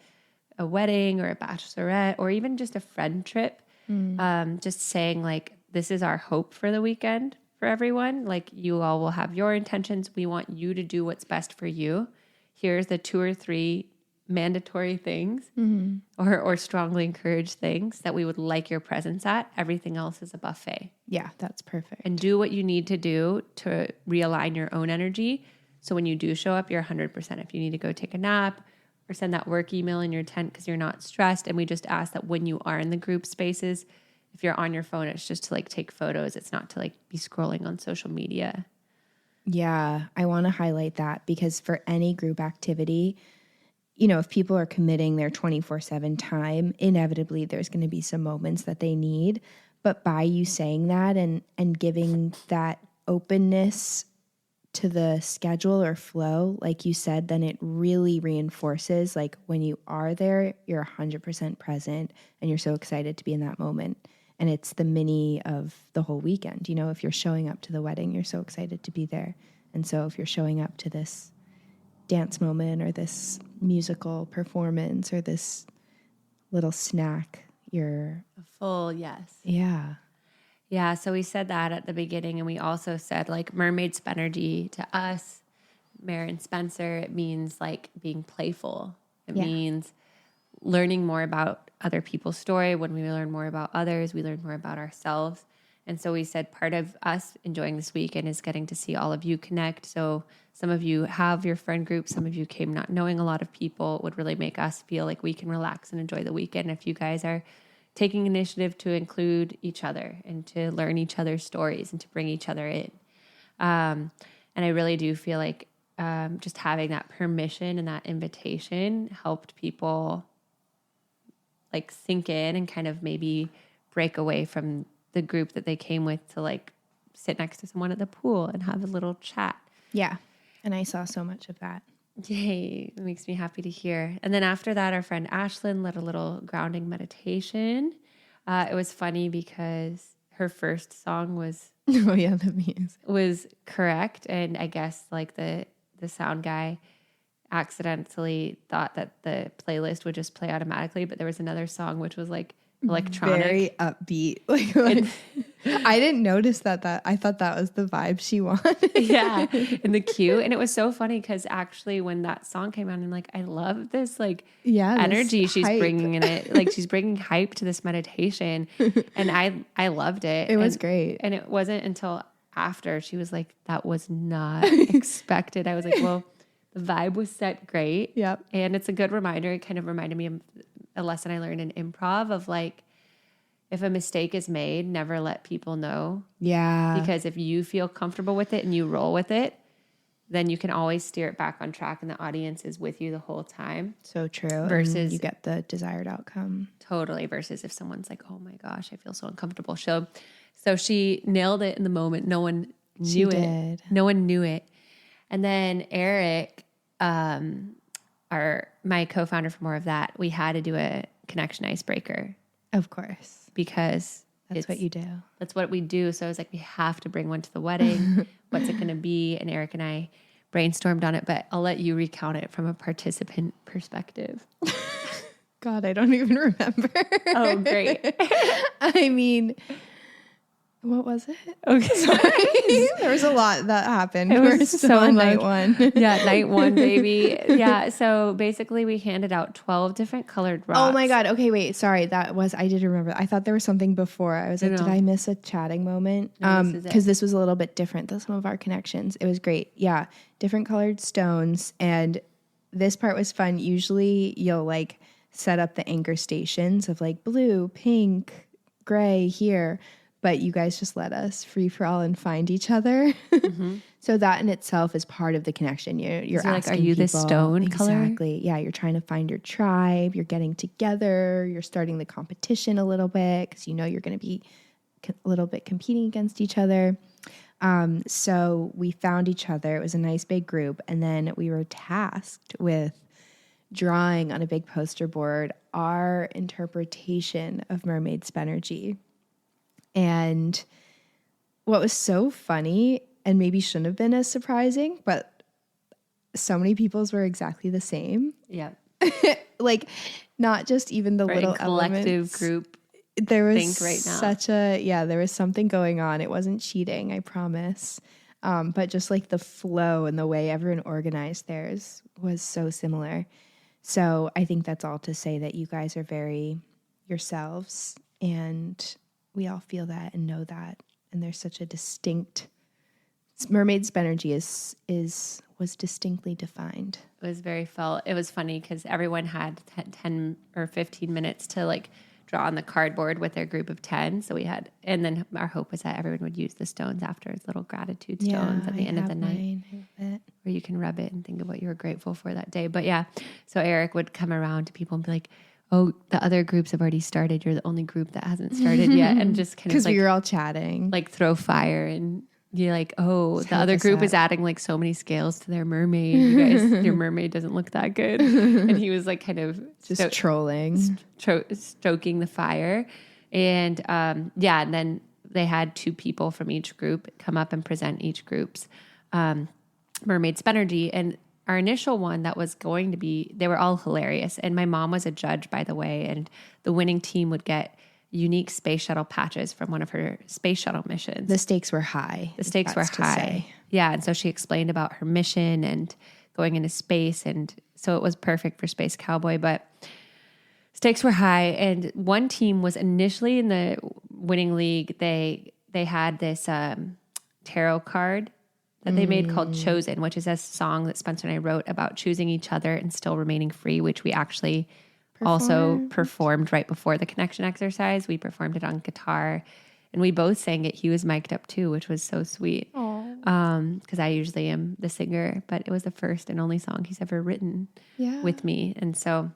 wedding or a bachelorette or even just a friend trip. Just saying like, this is our hope for the weekend for everyone. Like, you all will have your intentions. We want you to do what's best for you. Here's the 2 or 3 mandatory things or strongly encouraged things that we would like your presence at. Everything else is a buffet. Yeah, that's perfect. And do what you need to do to realign your own energy. So when you do show up, you're 100%. If you need to go take a nap or send that work email in your tent because you're not stressed. And we just ask that when you are in the group spaces, if you're on your phone, it's just to like take photos. It's not to like be scrolling on social media. Yeah, I want to highlight that because for any group activity, you know, if people are committing their 24/7 time, inevitably there's going to be some moments that they need. But by you saying that and giving that openness to the schedule or flow, like you said, then it really reinforces like when you are there, you're 100% present and you're so excited to be in that moment. And it's the mini of the whole weekend. You know, if you're showing up to the wedding, you're so excited to be there. And so if you're showing up to this dance moment or this musical performance or this little snack, you're A full yes. Yeah. Yeah, so we said that at the beginning, and we also said like Mermaid Spenergy to us, Mer and Spencer, it means like being playful. It means learning more about other people's story. When we learn more about others, we learn more about ourselves. And so we said part of us enjoying this weekend is getting to see all of you connect. So some of you have your friend group. Some of you came not knowing a lot of people. It would really make us feel like we can relax and enjoy the weekend if you guys are taking initiative to include each other and to learn each other's stories and to bring each other in. And I really do feel like just having that permission and that invitation helped people like sink in and kind of maybe break away from the group that they came with to like sit next to someone at the pool and have a little chat. Yeah. And I saw so much of that. Yay. It makes me happy to hear. And then after that, our friend Ashlyn led a little grounding meditation. It was funny because her first song was Oh yeah, the music was correct. And I guess like the sound guy accidentally thought that the playlist would just play automatically, but there was another song which was like electronic. Very upbeat. Like I didn't notice that. I thought that was the vibe she wanted. Yeah, in the cue. And it was so funny because actually when that song came out, I'm like, I love this like energy she's bringing in it. Like she's bringing hype to this meditation. And I loved it. It was great. And it wasn't until after she was like, that was not expected. I was like, well, the vibe was set great. Yep. And it's a good reminder. It kind of reminded me of a lesson I learned in improv of like, if a mistake is made, never let people know. Yeah. Because if you feel comfortable with it and you roll with it, then you can always steer it back on track and the audience is with you the whole time. So true. Versus and you get the desired outcome. Totally. Versus if someone's like, oh my gosh, I feel so uncomfortable. So she nailed it in the moment. No one knew it. No one knew it. And then Eric, my co-founder for More of That, we had to do a connection icebreaker. Of course. Because that's what you do. That's what we do. So I was like, we have to bring one to the wedding. What's it going to be? And Eric and I brainstormed on it, but I'll let you recount it from a participant perspective. God, I don't even remember. Oh, great. I mean, what was it? Okay, sorry. There was a lot that happened. It was so on much. night one. Yeah, night one, baby. Yeah, so basically we handed out 12 different colored rocks. Oh my God. Okay, wait. Sorry. I did remember. I thought there was something before. I was like, did I miss a chatting moment? Because this was a little bit different than some of our connections. It was great. Yeah. Different colored stones. And this part was fun. Usually you'll like set up the anchor stations of like blue, pink, gray here. But you guys just let us free for all and find each other. Mm-hmm. So that in itself is part of the connection. You're asking like, are you people, the stone color? Exactly. Yeah, you're trying to find your tribe. You're getting together. You're starting the competition a little bit because you know you're going to be a little bit competing against each other. So we found each other. It was a nice big group. And then we were tasked with drawing on a big poster board our interpretation of Mermaid Spenergy. And what was so funny, and maybe shouldn't have been as surprising, but so many people's were exactly the same. Yeah. Like, not just even the little collective elements. group. There was right now. There was something going on. It wasn't cheating, I promise. But just like the flow and the way everyone organized theirs was so similar. So I think that's all to say that you guys are very yourselves, and we all feel that and know that. And there's such a distinct Mermaid Spenergy was distinctly defined. It was very felt. It was funny because everyone had 10 or 15 minutes to like draw on the cardboard with their group of 10. So we had, and then our hope was that everyone would use the stones after as little gratitude stones at the end of the night, where you can rub it and think of what you were grateful for that day. But yeah, so Eric would come around to people and be like, oh, the other groups have already started. You're the only group that hasn't started yet. And just kind of because we were all chatting, like throw fire, and you're like, oh, the other group is adding like so many scales to their mermaid. You guys, your mermaid doesn't look that good. And he was like kind of just trolling, stoking the fire. And and then they had 2 people from each group come up and present each group's Mermaid Spenergy. And our initial one that was going to be, they were all hilarious. And my mom was a judge, by the way, and the winning team would get unique space shuttle patches from one of her space shuttle missions. The stakes were high. Yeah. And so she explained about her mission and going into space. And so it was perfect for Space Cowboy, but stakes were high. And one team was initially in the winning league. They had this tarot card that they made called Chosen, which is a song that Spencer and I wrote about choosing each other and still remaining free, which we actually also performed right before the connection exercise. We performed it on guitar and we both sang it. He was mic'd up too, which was so sweet. Because I usually am the singer, but it was the first and only song he's ever written with me. And so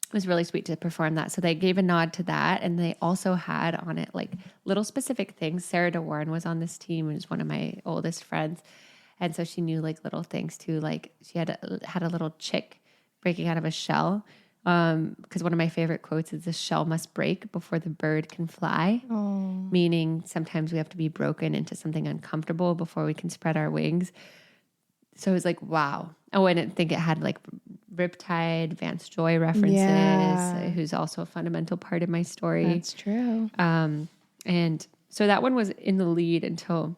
it was really sweet to perform that. So they gave a nod to that. And they also had on it like little specific things. Sarah DeWarren was on this team and is one of my oldest friends. And so she knew like little things too. Like she had a little chick breaking out of a shell. Because one of my favorite quotes is, the shell must break before the bird can fly. Meaning sometimes we have to be broken into something uncomfortable before we can spread our wings. So it was like, wow. Oh, I didn't think it had like Riptide, Vance Joy references, who's also a fundamental part of my story. That's true. And so that one was in the lead until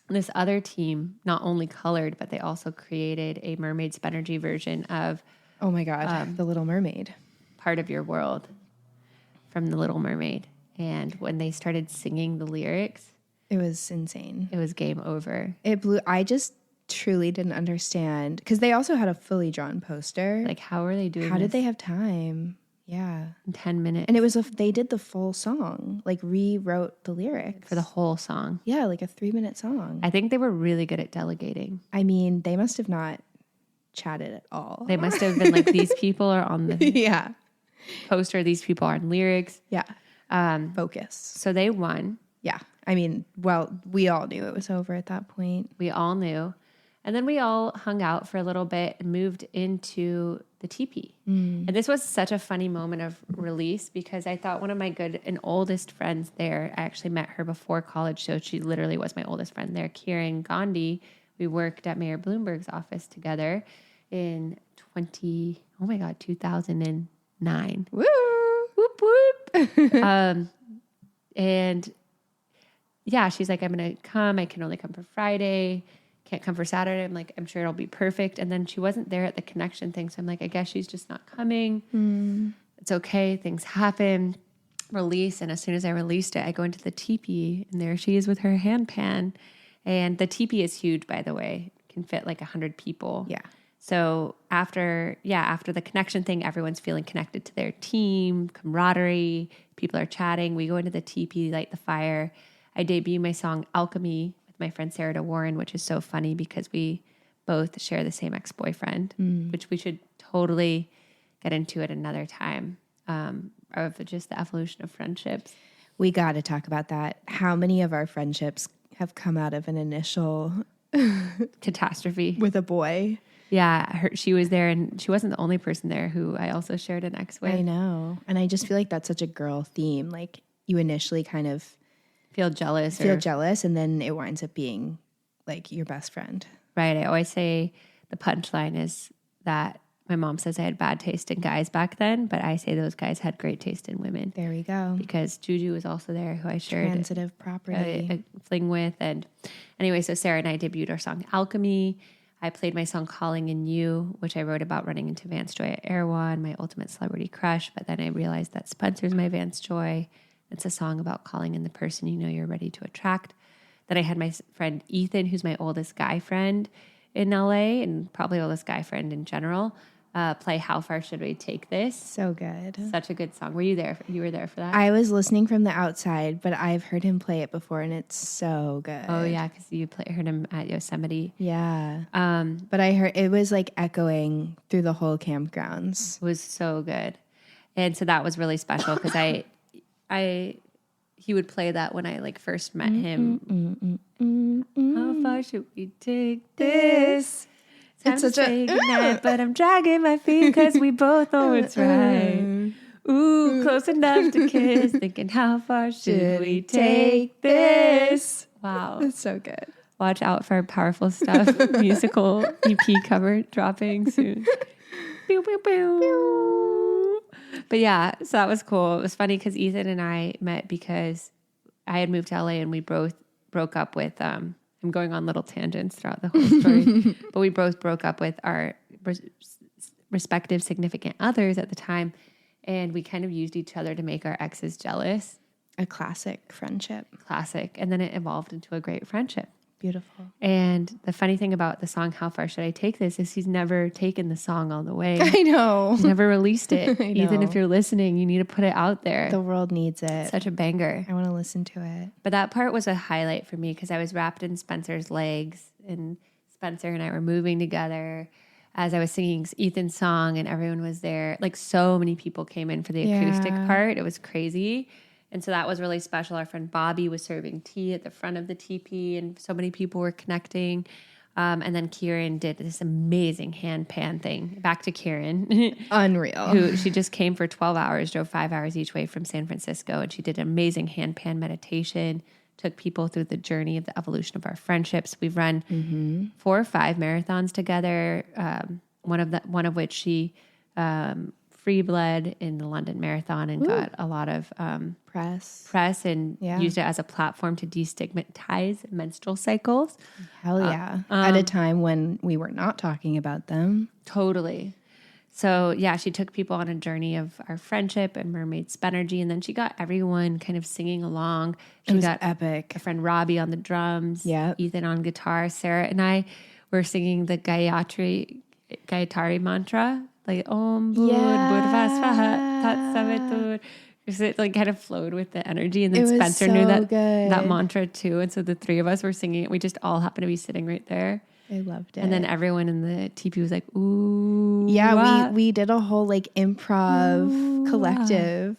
this other team not only colored, but they also created a Mermaid Spenergy version of Oh my God, The Little Mermaid. Part of Your World from The Little Mermaid. And when they started singing the lyrics, it was insane. It was game over. It blew. I just truly didn't understand because they also had a fully drawn poster. Like, how are they doing How this did they have time? Yeah. in 10 minutes? And it was they did the full song, like rewrote the lyrics. For the whole song. Yeah, like a 3-minute song. I think they were really good at delegating. I mean, they must have not chatted at all. They must have been like, these people are on the poster, these people are on lyrics. Yeah. Focus. So they won. Yeah. I mean, well, we all knew it was over at that point. We all knew. And then we all hung out for a little bit and moved into the teepee. And this was such a funny moment of release because I thought one of my good and oldest friends there, I actually met her before college, so she literally was my oldest friend there, Kieran Gandhi. We worked at Mayor Bloomberg's office together in 2009. Woo! Whoop, whoop. And yeah, she's like, I'm going to come. I can only come for Friday. Can't come for Saturday. I'm like, I'm sure it'll be perfect. And then she wasn't there at the connection thing. So I'm like, I guess she's just not coming. It's okay. Things happen. Release. And as soon as I released it, I go into the teepee and there she is with her hand pan. And the teepee is huge, by the way. It can fit like 100 people. Yeah. So after the connection thing, everyone's feeling connected to their team, camaraderie. People are chatting. We go into the teepee, light the fire. I debut my song Alchemy with my friend Sarah Warren, which is so funny because we both share the same ex-boyfriend, which we should totally get into at another time, of just the evolution of friendships. We got to talk about that. How many of our friendships have come out of an initial catastrophe with a boy? Yeah, she was there, and she wasn't the only person there who I also shared an ex with. I know. And I just feel like that's such a girl theme. Like, you initially kind of feel jealous, and then it winds up being like your best friend. Right. I always say the punchline is that my mom says I had bad taste in guys back then, but I say those guys had great taste in women. There we go. Because Juju was also there, who I shared transitive property a fling with. And anyway, so Sarah and I debuted our song Alchemy. I played my song Calling in You, which I wrote about running into Vance Joy at Erewhon, my ultimate celebrity crush. But then I realized that Spencer's my Vance Joy. It's a song about calling in the person you know you're ready to attract. Then I had my friend Ethan, who's my oldest guy friend in LA and probably oldest guy friend in general, play How Far Should We Take This? So good. Such a good song. Were you there? You were there for that? I was listening from the outside, but I've heard him play it before and it's so good. Oh yeah, because you heard him at Yosemite. Yeah. But I heard it was like echoing through the whole campgrounds. It was so good. And so that was really special because he would play that when I like first met him. How far should we take this? It's such a goodnight, but I'm dragging my feet because we both know it's right. Ooh, close enough to kiss. Thinking, how far should we take this? Wow, It's so good. Watch out for Powerful Stuff musical EP cover dropping soon. Pew, pew, pew. But yeah, so that was cool. It was funny because Ethan and I met because I had moved to LA and we both broke up with I'm going on little tangents throughout the whole story, but we both broke up with our respective significant others at the time, and we kind of used each other to make our exes jealous. A classic friendship. Classic. And then it evolved into a great friendship. Beautiful. And the funny thing about the song How Far Should I Take This is he's never taken the song all the way. I know. He's never released it. I know. Ethan, if you're listening, you need to put it out there. The world needs it. Such a banger. I want to listen to it. But that part was a highlight for me because I was wrapped in Spencer's legs and Spencer and I were moving together as I was singing Ethan's song and everyone was there. Like so many people came in for the acoustic part. It was crazy. And so that was really special. Our friend Bobby was serving tea at the front of the teepee and so many people were connecting. And then Kieran did this amazing hand pan thing. Back to Kieran. Unreal. Who she just came for 12 hours, drove 5 hours each way from San Francisco. And she did an amazing hand pan meditation, took people through the journey of the evolution of our friendships. We've run 4 or 5 marathons together. one of which she free bled in the London Marathon and got a lot of press and used it as a platform to destigmatize menstrual cycles. Hell yeah. At a time when we were not talking about them. Totally. So yeah, she took people on a journey of our friendship and Mermaid Spenergy, and then she got everyone kind of singing along. She got epic. A friend Robbie on the drums, Ethan on guitar, Sarah and I were singing the Gayatri mantra, like Om Bud Budvasvaha Tat Savitur. It like kind of flowed with the energy, and then Spencer knew that mantra too, and so the three of us were singing it. We just all happened to be sitting right there. I loved it. And then everyone in the TP was like, ooh. Yeah, we did a whole like improv collective.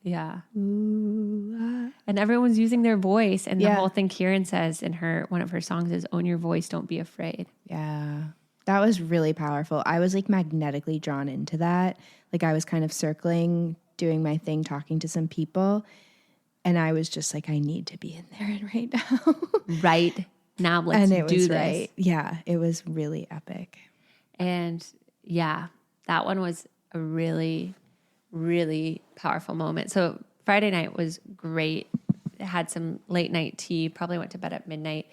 Yeah. Ooh, and everyone's using their voice. And the whole thing Kieran says in one of her songs is, own your voice, don't be afraid. Yeah. That was really powerful. I was like magnetically drawn into that. Like I was kind of circling, doing my thing, talking to some people. And I was just like, I need to be in there right now. Right. Now let's do this. Right. Yeah, it was really epic. And yeah, that one was a really, really powerful moment. So Friday night was great. Had some late night tea, probably went to bed at midnight.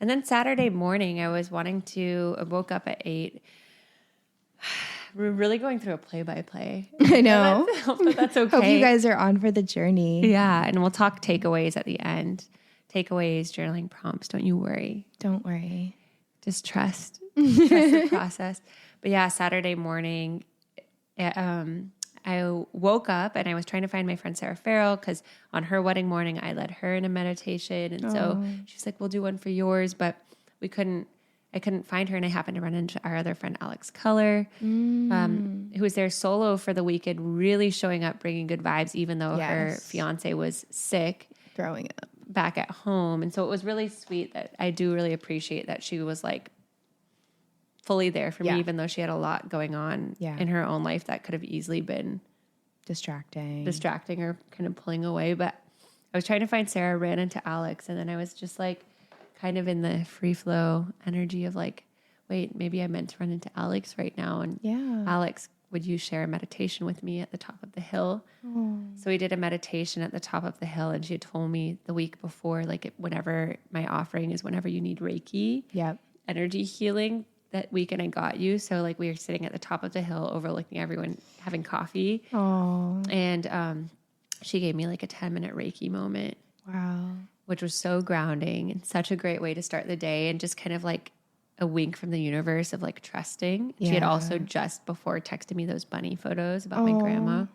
And then Saturday morning, I woke up at 8. We're really going through a play-by-play. I know. But that's okay. Hope you guys are on for the journey. Yeah, and we'll talk takeaways at the end. Takeaways, journaling prompts. Don't you worry. Don't worry. Just trust. Trust the process. But yeah, Saturday morning, I woke up and I was trying to find my friend Sarah Farrell because on her wedding morning, I led her in a meditation. And so she's like, we'll do one for yours. But I couldn't find her. And I happened to run into our other friend, Alex Culler, who was there solo for the weekend, really showing up, bringing good vibes, even though her fiance was sick. Throwing up. Back at home. And so it was really sweet that I do really appreciate that she was like fully there for me, even though she had a lot going on in her own life that could have easily been distracting or kind of pulling away. But I was trying to find Sarah, ran into Alex, and then I was just like kind of in the free flow energy of like, wait, maybe I meant to run into Alex right now. And Alex, would you share a meditation with me at the top of the hill? So we did a meditation at the top of the hill, and she had told me the week before, like whenever my offering is whenever you need Reiki, energy healing, that weekend I got you. So like we were sitting at the top of the hill overlooking everyone having coffee. And she gave me like a 10-minute Reiki moment. Wow. Which was so grounding and such a great way to start the day, and just kind of like a wink from the universe of like trusting. She had also just before texted me those bunny photos about my grandma.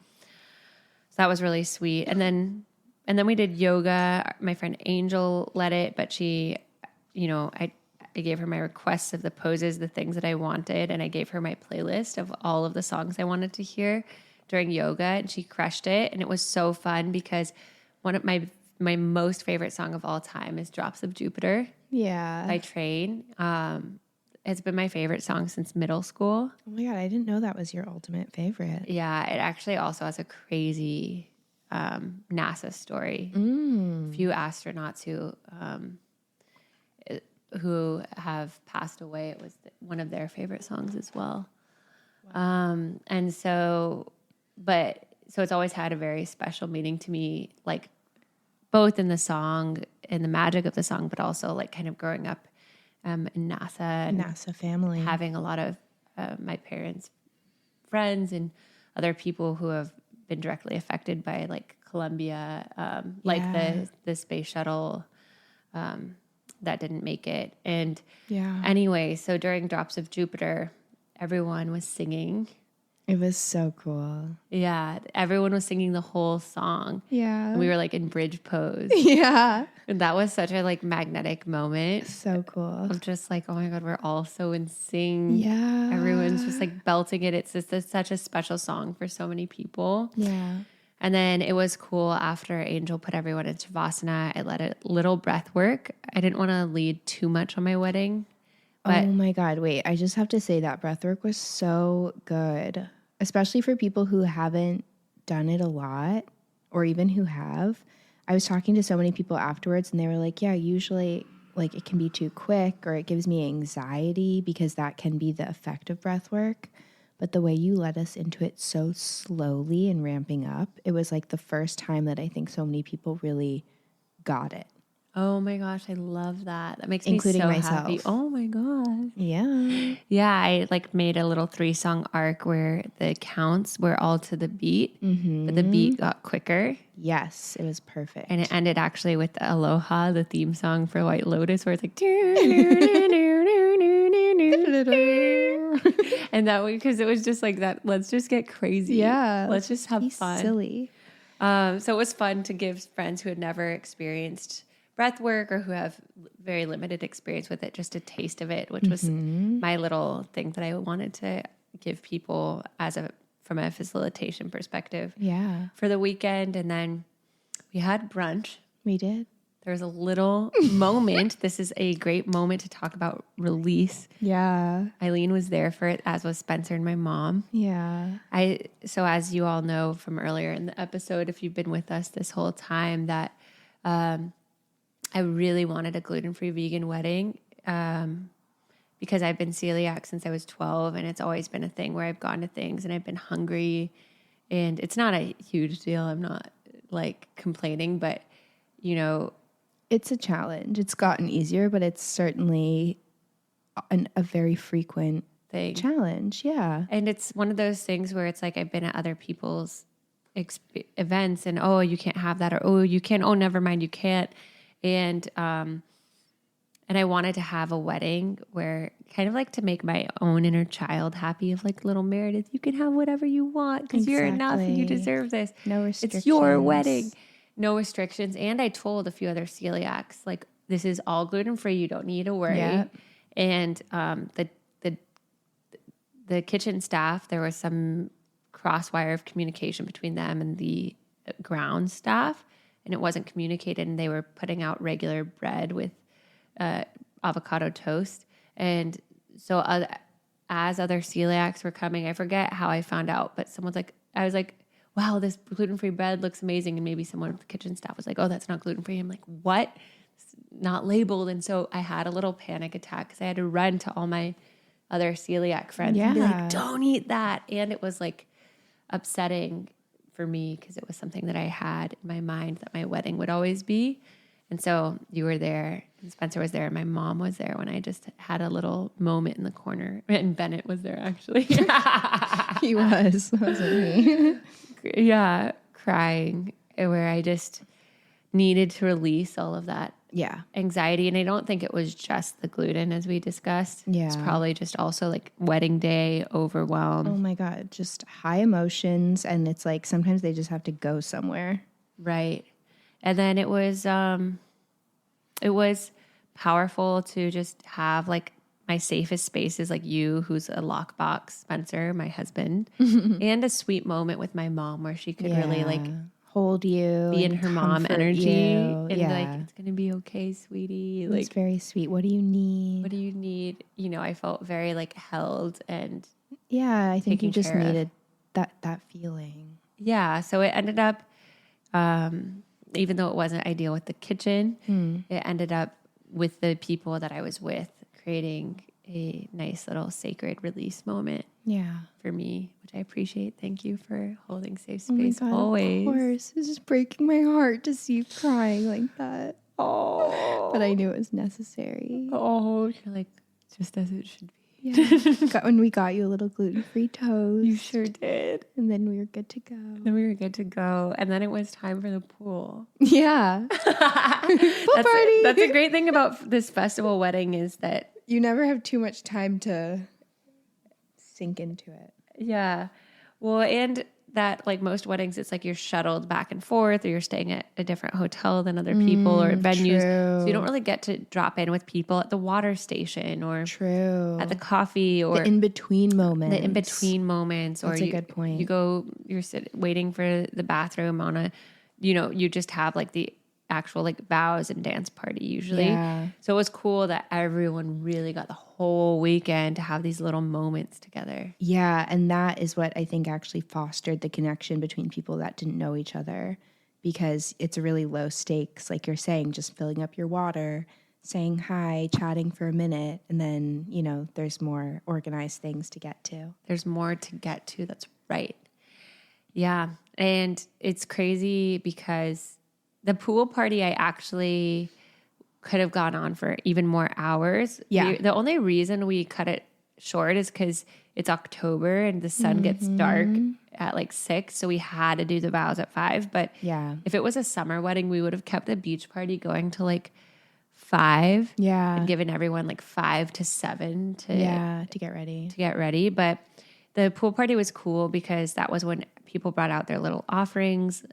So that was really sweet. And then we did yoga. My friend Angel led it, but she, I gave her my requests of the poses, the things that I wanted. And I gave her my playlist of all of the songs I wanted to hear during yoga, and she crushed it. And it was so fun because one of my most favorite song of all time is Drops of Jupiter. By Train. It's been my favorite song since middle school. Oh my God, I didn't know that was your ultimate favorite. Yeah, it actually also has a crazy NASA story. A few astronauts who have passed away. It was one of their favorite songs as well. Wow. And so it's always had a very special meaning to me, like both in the song and the magic of the song, but also like kind of growing up in NASA family, having a lot of my parents' friends and other people who have been directly affected by like Columbia, like the space shuttle that didn't make it. And anyway, so during Drops of Jupiter, everyone was singing. It was so cool. Yeah. Everyone was singing the whole song. Yeah. And we were like in bridge pose. Yeah. And that was such a like magnetic moment. So cool. Of just like, oh my God, we're all so in sync. Yeah. Everyone's just like belting it. It's just such a special song for so many people. Yeah. And then it was cool after Angel put everyone into Shavasana. I let a little breath work. I didn't want to lead too much on my wedding. But oh my God. Wait, I just have to say that breath work was so good. Especially for people who haven't done it a lot, or even who have. I was talking to so many people afterwards, and they were like, yeah, usually like it can be too quick or it gives me anxiety because that can be the effect of breath work. But the way you led us into it so slowly and ramping up, it was like the first time that I think so many people really got it. Oh my gosh, I love that. That makes Including me so myself. happy. Oh my gosh. Yeah. Yeah, I like made a little 3-song arc where the counts were all to the beat, but the beat got quicker. Yes, it was perfect. And it ended actually with Aloha, the theme song for White Lotus, where it's like, and that way, because it was just like that, let's just get crazy. Yeah. Let's just have be fun. silly. So it was fun to give friends who had never experienced breath work or who have very limited experience with it, just a taste of it, which was my little thing that I wanted to give people from a facilitation perspective. Yeah. For the weekend. And then we had brunch. We did. There was a little moment. This is a great moment to talk about release. Yeah. Eileen was there for it, as was Spencer and my mom. Yeah. So as you all know from earlier in the episode, if you've been with us this whole time, that I really wanted a gluten-free vegan wedding because I've been celiac since I was 12, and it's always been a thing where I've gone to things and I've been hungry, and it's not a huge deal. I'm not like complaining, but you know, it's a challenge. It's gotten easier, but it's certainly a very frequent thing. Challenge. Yeah. And it's one of those things where it's like I've been at other people's events and, oh, you can't have that, or, oh, you can, oh, never mind, you can't. And I wanted to have a wedding where kind of like to make my own inner child happy of like, little Meredith, you can have whatever you want because you're enough and you deserve this. No restrictions. It's your wedding. No restrictions. And I told a few other celiacs, like, this is all gluten-free. You don't need to worry. Yep. And the kitchen staff, there was some crosswire of communication between them and the ground staff, and it wasn't communicated, and they were putting out regular bread with avocado toast. And so as other celiacs were coming, I forget how I found out, but I was like, wow, this gluten-free bread looks amazing. And maybe someone at the kitchen staff was like, oh, that's not gluten-free. I'm like, what? It's not labeled. And so I had a little panic attack because I had to run to all my other celiac friends and be like, don't eat that. And it was like upsetting for me because it was something that I had in my mind that my wedding would always be. And so you were there, and Spencer was there, and my mom was there when I just had a little moment in the corner. And Bennett was there, actually. He wasn't me. Yeah, crying, where I just needed to release all of that anxiety. And I don't think it was just the gluten, as we discussed. Yeah. It's probably just also like wedding day, overwhelm. Oh my God, just high emotions. And it's like sometimes they just have to go somewhere. Right. And then it was powerful to just have like my safest spaces, like you, who's a lockbox, Spencer, my husband, and a sweet moment with my mom where she could really like hold you, be in her mom energy, and like, it's gonna be okay, sweetie. Like, it's very sweet. What do you need? What do you need? You know, I felt very like held and I think you just needed that feeling. Yeah. So it ended up, even though it wasn't ideal with the kitchen, it ended up with the people that I was with, creating a nice little sacred release moment for me, which I appreciate. Thank you for holding safe space. Oh my God, always. Of course. It's just breaking my heart to see you crying like that. Oh. But I knew it was necessary. Oh, you're like, just as it should be. Yeah. When we got you a little gluten-free toast. You sure did. And then we were good to go. And then it was time for the pool. Yeah. Pool party. That's a great thing about this festival wedding is that you never have too much time to sink into it. Yeah. Well, and that like most weddings, it's like you're shuttled back and forth, or you're staying at a different hotel than other people or venues. True. So you don't really get to drop in with people at the water station or at the coffee or the in-between moments. Or That's a good point. You're waiting for the bathroom on a, you just have like the actual like vows and dance party usually. Yeah. So it was cool that everyone really got the whole weekend to have these little moments together. Yeah. And that is what I think actually fostered the connection between people that didn't know each other, because it's a really low stakes, like you're saying, just filling up your water, saying hi, chatting for a minute, and then, there's more organized things to get to. There's more to get to. That's right. Yeah. And it's crazy because the pool party, I actually could have gone on for even more hours. Yeah. The only reason we cut it short is because it's October and the sun gets dark at like 6. So we had to do the vows at 5. But Yeah. if it was a summer wedding, we would have kept the beach party going to like 5. Yeah. And given everyone like 5 to 7 to get ready. But the pool party was cool because that was when people brought out their little offerings.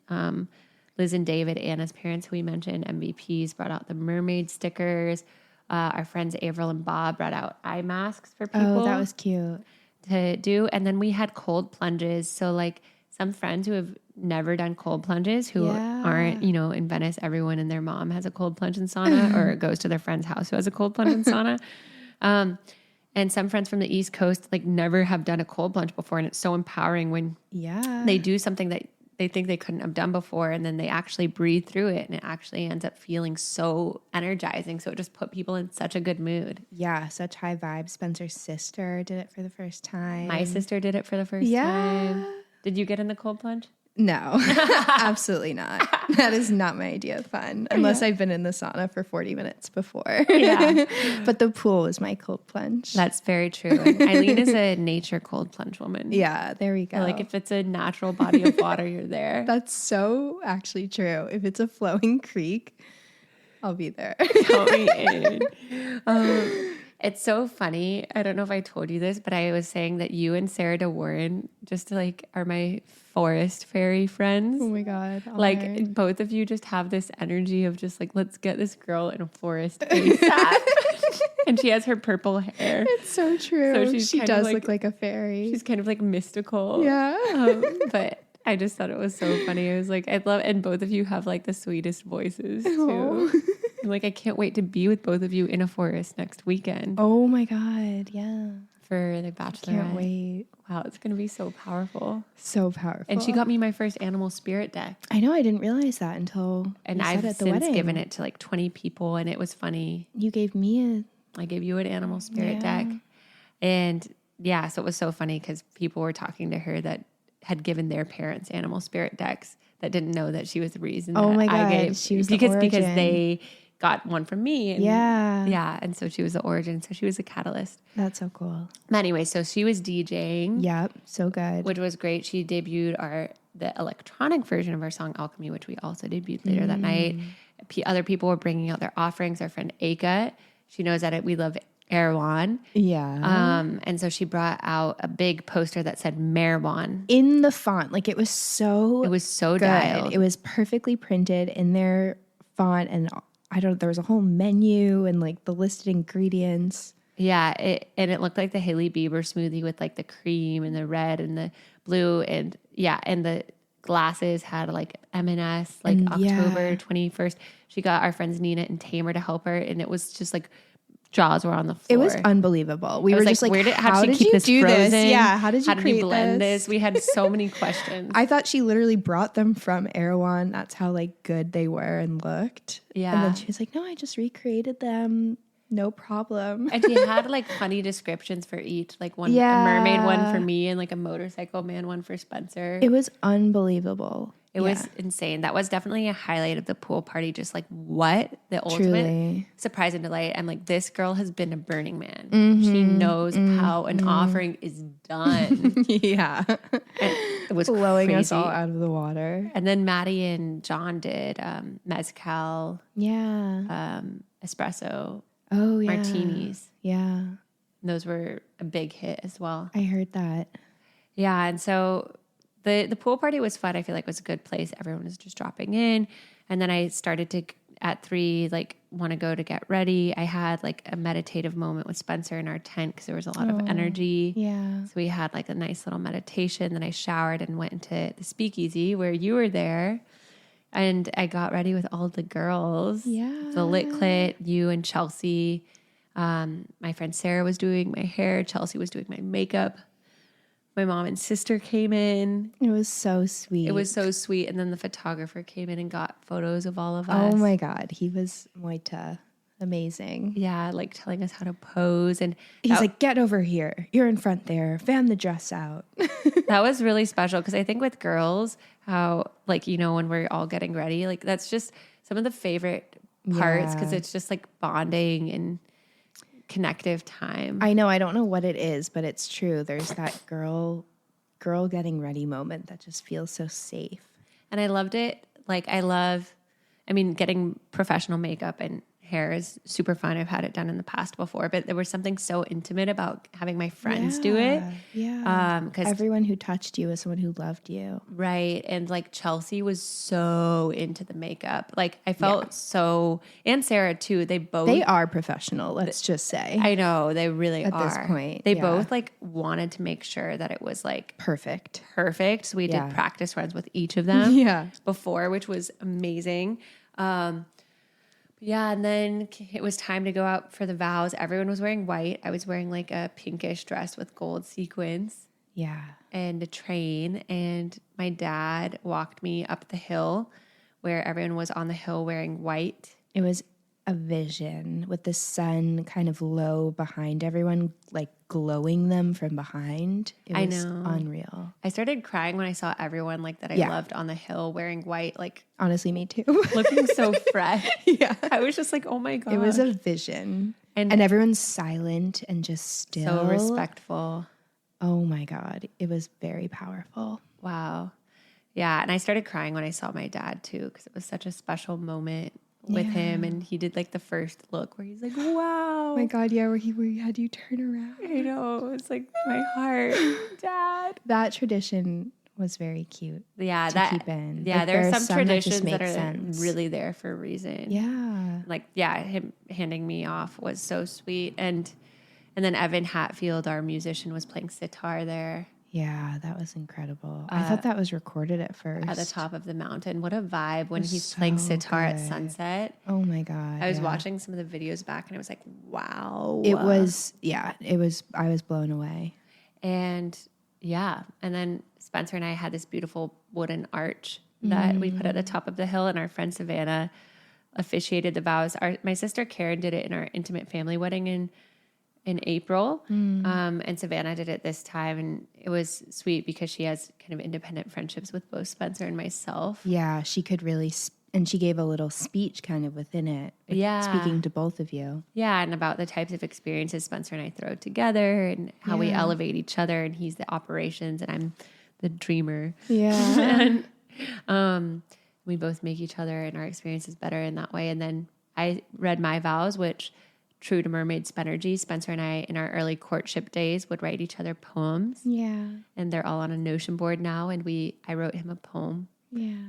Liz and David, Anna's parents, who we mentioned, MVPs, brought out the mermaid stickers. Our friends Avril and Bob brought out eye masks for people. Oh, that was cute. To do. And then we had cold plunges. So like some friends who have never done cold plunges who aren't, in Venice, everyone and their mom has a cold plunge and sauna or goes to their friend's house who has a cold plunge and sauna. And some friends from the East Coast like never have done a cold plunge before. And it's so empowering when they do something that they think they couldn't have done before. And then they actually breathe through it. And it actually ends up feeling so energizing. So it just put people in such a good mood. Yeah, such high vibes. Spencer's sister did it for the first time. My sister did it for the first time. Did you get in the cold plunge? No, absolutely not. That is not my idea of fun, unless I've been in the sauna for 40 minutes before. Yeah. But the pool was my cold plunge. That's very true. And Eileen is a nature cold plunge woman. Yeah, there we go. Like if it's a natural body of water, you're there. That's so actually true. If it's a flowing creek, I'll be there. Count me in. It's so funny. I don't know if I told you this, but I was saying that you and Sarah DeWarren just like are my forest fairy friends. Oh my God. Like both of you just have this energy of just like, let's get this girl in a forest ASAP. And she has her purple hair. It's so true. So she does look like a fairy. She's kind of like mystical. Yeah. But I just thought it was so funny. I was like, I love, and both of you have like the sweetest voices too. I'm like, I can't wait to be with both of you in a forest next weekend. Oh my God. Yeah. For the Bachelorette. Can't wait. Wow, it's going to be so powerful. So powerful. And she got me my first animal spirit deck. I know. I didn't realize that until and you I've said at the since wedding. given it to like 20 people, and it was funny. You gave me I gave you an animal spirit deck. And yeah, so it was so funny because people were talking to her that had given their parents animal spirit decks that didn't know that she was the reason Oh that my God, I gave. she was because the origin. they got one from me. And Yeah. And so she was the origin. So she was the catalyst. That's so cool. But anyway, so she was DJing. Yep. So good. Which was great. She debuted the electronic version of our song Alchemy, which we also debuted later that night. Other people were bringing out their offerings. Our friend Aka, she knows that we love Erwan. Yeah. And so she brought out a big poster that said Merwan. In the font. Like it was so so good. dialed. It was perfectly printed in their font, and there was a whole menu and like the listed ingredients. Yeah, it looked like the Hailey Bieber smoothie with like the cream and the red and the blue and the glasses had like M&S like October 21st. She got our friends Nina and Tamer to help her, and it was just like jaws were on the floor. It was unbelievable. We were just like, how did she keep you this do frozen? this? Yeah, how did you create blend this? We had so many questions. I thought she literally brought them from Erewhon. That's how like good they were and looked. Yeah. And then she was like, no, I just recreated them. No problem. And she had like funny descriptions for each, like a mermaid one for me and like a motorcycle man one for Spencer. It was unbelievable. It was insane. That was definitely a highlight of the pool party. Just like what the ultimate surprise and delight. I'm like, this girl has been a Burning Man. She knows how an offering is done. Yeah. And it was blowing crazy. us all out of the water. And then Maddie and John did mezcal, espresso, martinis. Yeah. And those were a big hit as well. I heard that. Yeah. And so the pool party was fun. I feel like it was a good place. Everyone was just dropping in. And then I started to, at 3, like want to go to get ready. I had like a meditative moment with Spencer in our tent because there was a lot of energy. Yeah. So we had like a nice little meditation. Then I showered and went into the speakeasy where you were there. And I got ready with all the girls. Yeah. The Lit Clit, you and Chelsea. My friend Sarah was doing my hair. Chelsea was doing my makeup. My mom and sister came in. It was so sweet. It was so sweet. And then the photographer came in and got photos of all of us. Oh my God. He was Moita. amazing. Yeah, like telling us how to pose. And He's like, get over here. You're in front there. Fan the dress out. that was really special because I think with girls, how like, you know, when we're all getting ready, like that's just some of the favorite parts because it's just like bonding and connective time. I know. I don't know what it is, but it's true. There's that girl getting ready moment that just feels so safe. And I loved it. Like I mean, getting professional makeup and hair is super fun. I've had it done in the past before, but there was something so intimate about having my friends do it. Yeah. Because everyone who touched you was someone who loved you. Right. And like Chelsea was so into the makeup. Like I felt so, and Sarah too. They are professional, let's just say. I know they really At are. this point. They both like wanted to make sure that it was like perfect. So we did practice runs with each of them before, which was amazing. Yeah, and then it was time to go out for the vows. Everyone was wearing white. I was wearing like a pinkish dress with gold sequins. Yeah. And a train. And my dad walked me up the hill where everyone was on the hill wearing white. It was a vision with the sun kind of low behind everyone, like glowing them from behind. It was unreal. I started crying when I saw everyone like that I loved on the hill wearing white. Like honestly, me too. Looking so fresh. Yeah. I was just like, oh my God. It was a vision. And everyone's silent and just still. So respectful. Oh my God. It was very powerful. Wow. Yeah. And I started crying when I saw my dad too, because it was such a special moment with him. And he did like the first look where he's like, wow. Oh my God. Yeah. Where he had you turn around. I know. It's like my heart, Dad. That tradition was very cute. Yeah. To keep in. Yeah. Like, there are some traditions that are sense. really there for a reason. Yeah. Like, yeah, him handing me off was so sweet. And then Evan Hatfield, our musician, was playing sitar there. Yeah, that was incredible. I thought that was recorded at first. At the top of the mountain. What a vibe when he's playing sitar at sunset. Oh my God. I was watching some of the videos back and I was like, wow. I was blown away. And then Spencer and I had this beautiful wooden arch that we put at the top of the hill, and our friend Savannah officiated the vows. My sister Karen did it in our intimate family wedding in April. And Savannah did it this time. And it was sweet because she has kind of independent friendships with both Spencer and myself. Yeah, she could really, and she gave a little speech kind of within it. Speaking to both of you. Yeah, and about the types of experiences Spencer and I throw together and how we elevate each other. And he's the operations and I'm the dreamer. Yeah. And we both make each other and our experiences better in that way. And then I read my vows, which... true to Mermaid Spenergy, Spencer and I, in our early courtship days, would write each other poems. Yeah. And they're all on a Notion board now. And I wrote him a poem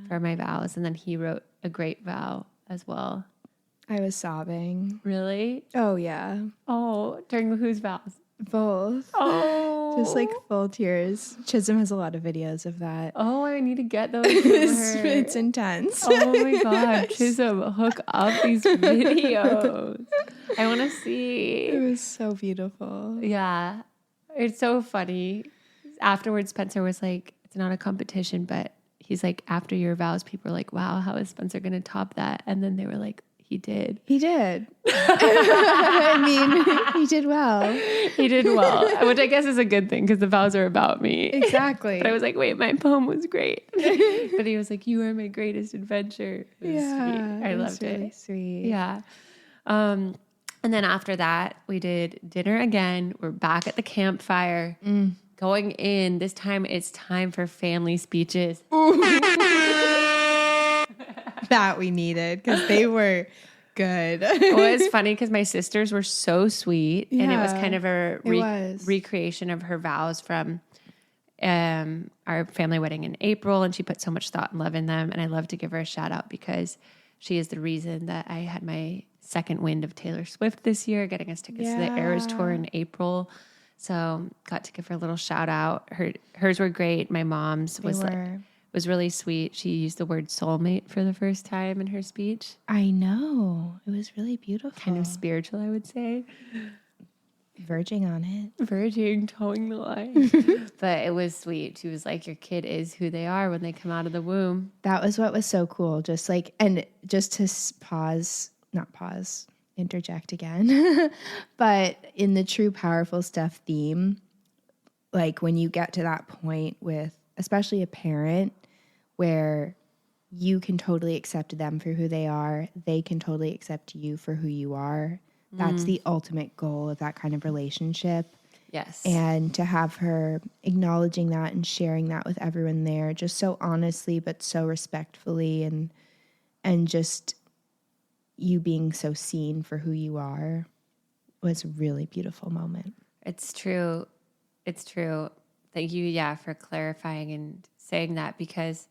for my vows. And then he wrote a great vow as well. I was sobbing. Really? Oh, yeah. Oh, during whose vows? Both. Oh. Just like full tears. Chisholm has a lot of videos of that. Oh, I need to get those. It's intense. Oh my God. Chisholm, hook up these videos. I want to see. It was so beautiful. Yeah. It's so funny. Afterwards, Spencer was like, it's not a competition, but he's like, after your vows, people are like, wow, how is Spencer going to top that? And then they were like, he did. He did. I mean, he did well. He did well, which I guess is a good thing because the vows are about me. Exactly. But I was like, wait, my poem was great. But he was like, you are my greatest adventure. It was sweet. I loved it. Really sweet. Yeah. And then after that, we did dinner again. We're back at the campfire. Going in. This time it's time for family speeches. That we needed because they were good. Well, it's funny because my sisters were so sweet, and it was kind of a recreation of her vows from our family wedding in April, and she put so much thought and love in them, and I love to give her a shout out because she is the reason that I had my second wind of Taylor Swift this year, getting us tickets to the Eras tour in April. So got to give her a little shout out. Hers were great. My mom's was really sweet. She used the word soulmate for the first time in her speech. I know. It was really beautiful. Kind of spiritual, I would say. Verging on it. Verging, towing the line. But it was sweet. She was like, your kid is who they are when they come out of the womb. That was what was so cool. Just to interject again. But in the true powerful stuff theme, like when you get to that point with especially a parent where you can totally accept them for who they are, they can totally accept you for who you are. That's the ultimate goal of that kind of relationship. Yes. And to have her acknowledging that and sharing that with everyone there, just so honestly, but so respectfully, and just you being so seen for who you are was a really beautiful moment. It's true. It's true. Thank you, yeah, for clarifying and saying that, because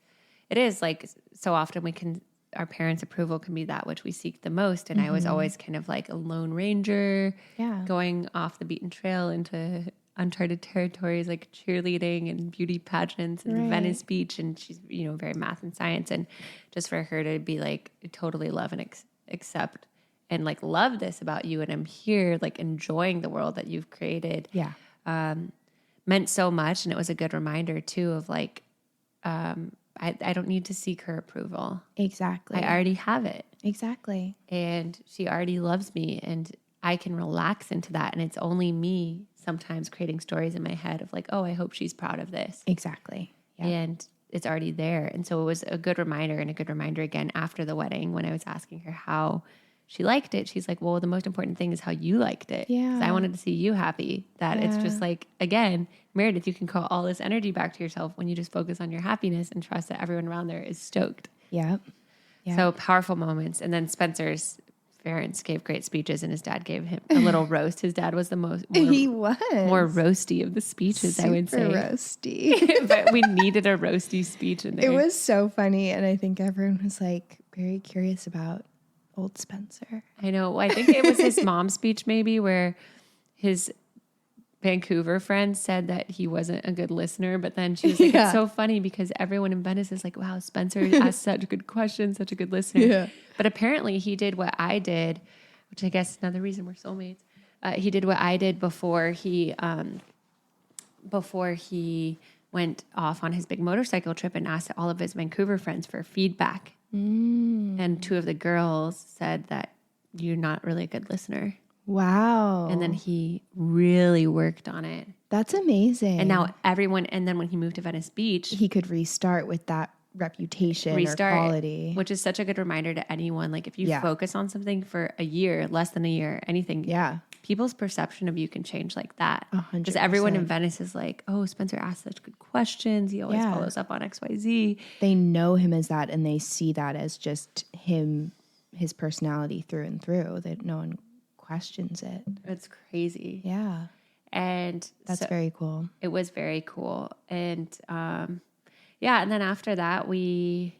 it is like so often our parents' approval can be that which we seek the most. And I was always kind of like a lone ranger, going off the beaten trail into uncharted territories, like cheerleading and beauty pageants and Venice Beach. And she's, very math and science. And just for her to be like, totally love and accept and like love this about you. And I'm here like enjoying the world that you've created. Yeah. Meant so much. And it was a good reminder too of like, I don't need to seek her approval. Exactly. I already have it. Exactly. And she already loves me, and I can relax into that. And it's only me sometimes creating stories in my head of like, oh, I hope she's proud of this. Exactly. Yep. And it's already there. And so it was a good reminder, and a good reminder again after the wedding when I was asking her how she liked it. She's like, well, the most important thing is how you liked it. Yeah. 'Cause I wanted to see you happy. That it's just like, again, Meredith, you can call all this energy back to yourself when you just focus on your happiness and trust that everyone around there is stoked. Yep. So powerful moments. And then Spencer's parents gave great speeches, and his dad gave him a little roast. His dad was the more roasty of the speeches, I would say. Super roasty. But we needed a roasty speech in there. It was so funny. And I think everyone was like very curious about old Spencer. I know. I think it was his mom's speech maybe, where his Vancouver friend said that he wasn't a good listener, but then she was like, it's so funny because everyone in Venice is like, wow, Spencer asked such good questions, such a good listener. Yeah. But apparently he did what I did, which I guess is another reason we're soulmates. He did what I did before he went off on his big motorcycle trip and asked all of his Vancouver friends for feedback. And two of the girls said that you're not really a good listener. Wow. And then he really worked on it. That's amazing. And now everyone, and then when he moved to Venice Beach, he could restart with that reputation or quality. Which is such a good reminder to anyone. Like if you focus on something for a year, less than a year, anything, people's perception of you can change like that. 100%. Because everyone in Venice is like, oh, Spencer asks such good questions. He always follows up on XYZ. They know him as that, and they see that as just him, his personality through and through. That no one questions it. It's crazy. Yeah. And that's very cool. It was very cool. And and then after that, we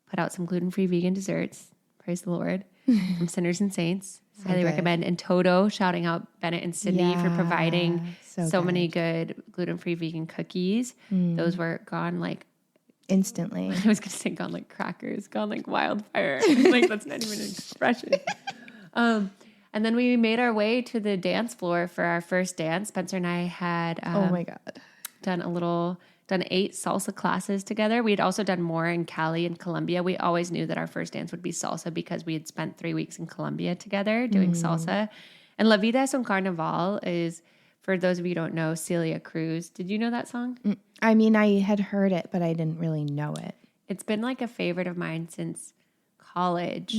put out some gluten-free vegan desserts. Praise the Lord. From Sinners and Saints. So highly recommend. And Toto, shouting out Bennett and Sydney for providing so many good gluten-free vegan cookies. Those were gone like instantly. I was going to say gone like crackers, gone like wildfire. Like that's not even an expression. And then we made our way to the dance floor for our first dance. Spencer and I had oh my God, done 8 salsa classes together. We had also done more in Cali and Colombia. We always knew that our first dance would be salsa because we had spent 3 weeks in Colombia together doing salsa. And La Vida es un Carnaval is, for those of you who don't know, Celia Cruz. Did you know that song? I mean, I had heard it, but I didn't really know it. It's been like a favorite of mine since college.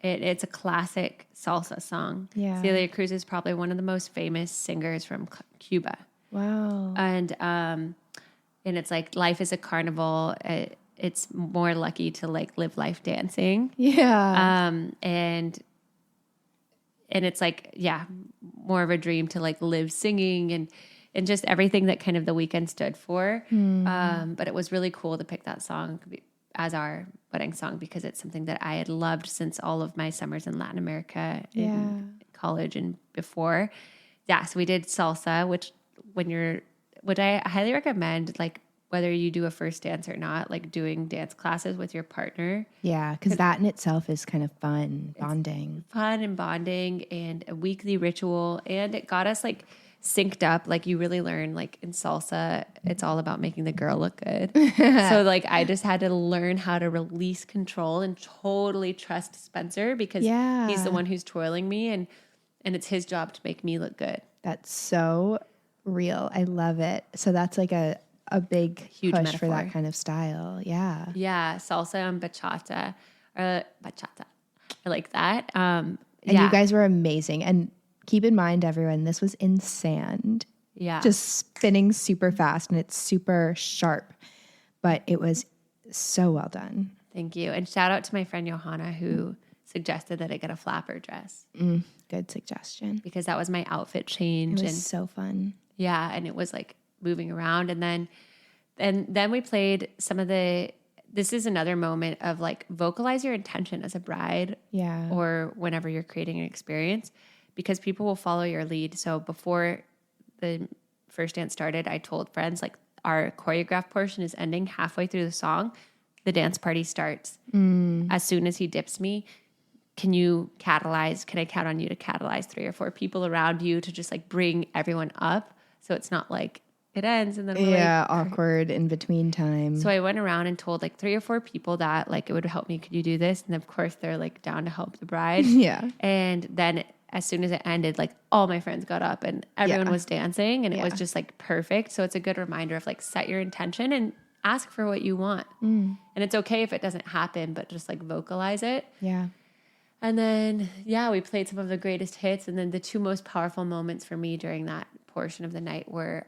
It's a classic salsa song. Yeah. Celia Cruz is probably one of the most famous singers from Cuba. Wow. And it's like life is a carnival. It's more lucky to like live life dancing. Yeah. And it's like, more of a dream to like live singing and just everything that kind of the weekend stood for. But it was really cool to pick that song as our wedding song because it's something that I had loved since all of my summers in Latin America in college and before. Yeah, so we did salsa, which I highly recommend, like whether you do a first dance or not, like doing dance classes with your partner. Yeah, because that in itself is kind of fun, bonding. Fun and bonding and a weekly ritual. And it got us like synced up. Like you really learn, like in salsa, it's all about making the girl look good. So like I just had to learn how to release control and totally trust Spencer because he's the one who's twirling me and it's his job to make me look good. That's so real. I love it. So that's like a big Huge push metaphor for that kind of style. Yeah. Yeah. Salsa and bachata. Bachata. I like that. And you guys were amazing. And keep in mind, everyone, this was in sand. Yeah. Just spinning super fast and it's super sharp. But it was so well done. Thank you. And shout out to my friend Johanna who suggested that I get a flapper dress. Good suggestion. Because that was my outfit change. It was so fun. Yeah. And it was like moving around. And then we played some of this is another moment of like vocalize your intention as a bride. Yeah. Or whenever you're creating an experience because people will follow your lead. So before the first dance started, I told friends like our choreographed portion is ending halfway through the song. The dance party starts. As soon as he dips me, can I count on you to catalyze 3 or 4 people around you to just like bring everyone up? So it's not like it ends and then we're like awkward in between time. So I went around and told like 3 or 4 people that like it would help me. Could you do this? And of course they're like down to help the bride. Yeah. And then as soon as it ended, like all my friends got up and everyone was dancing and it was just like perfect. So it's a good reminder of like set your intention and ask for what you want. And it's okay if it doesn't happen, but just like vocalize it. Yeah. And then, we played some of the greatest hits. And then the 2 most powerful moments for me during that portion of the night were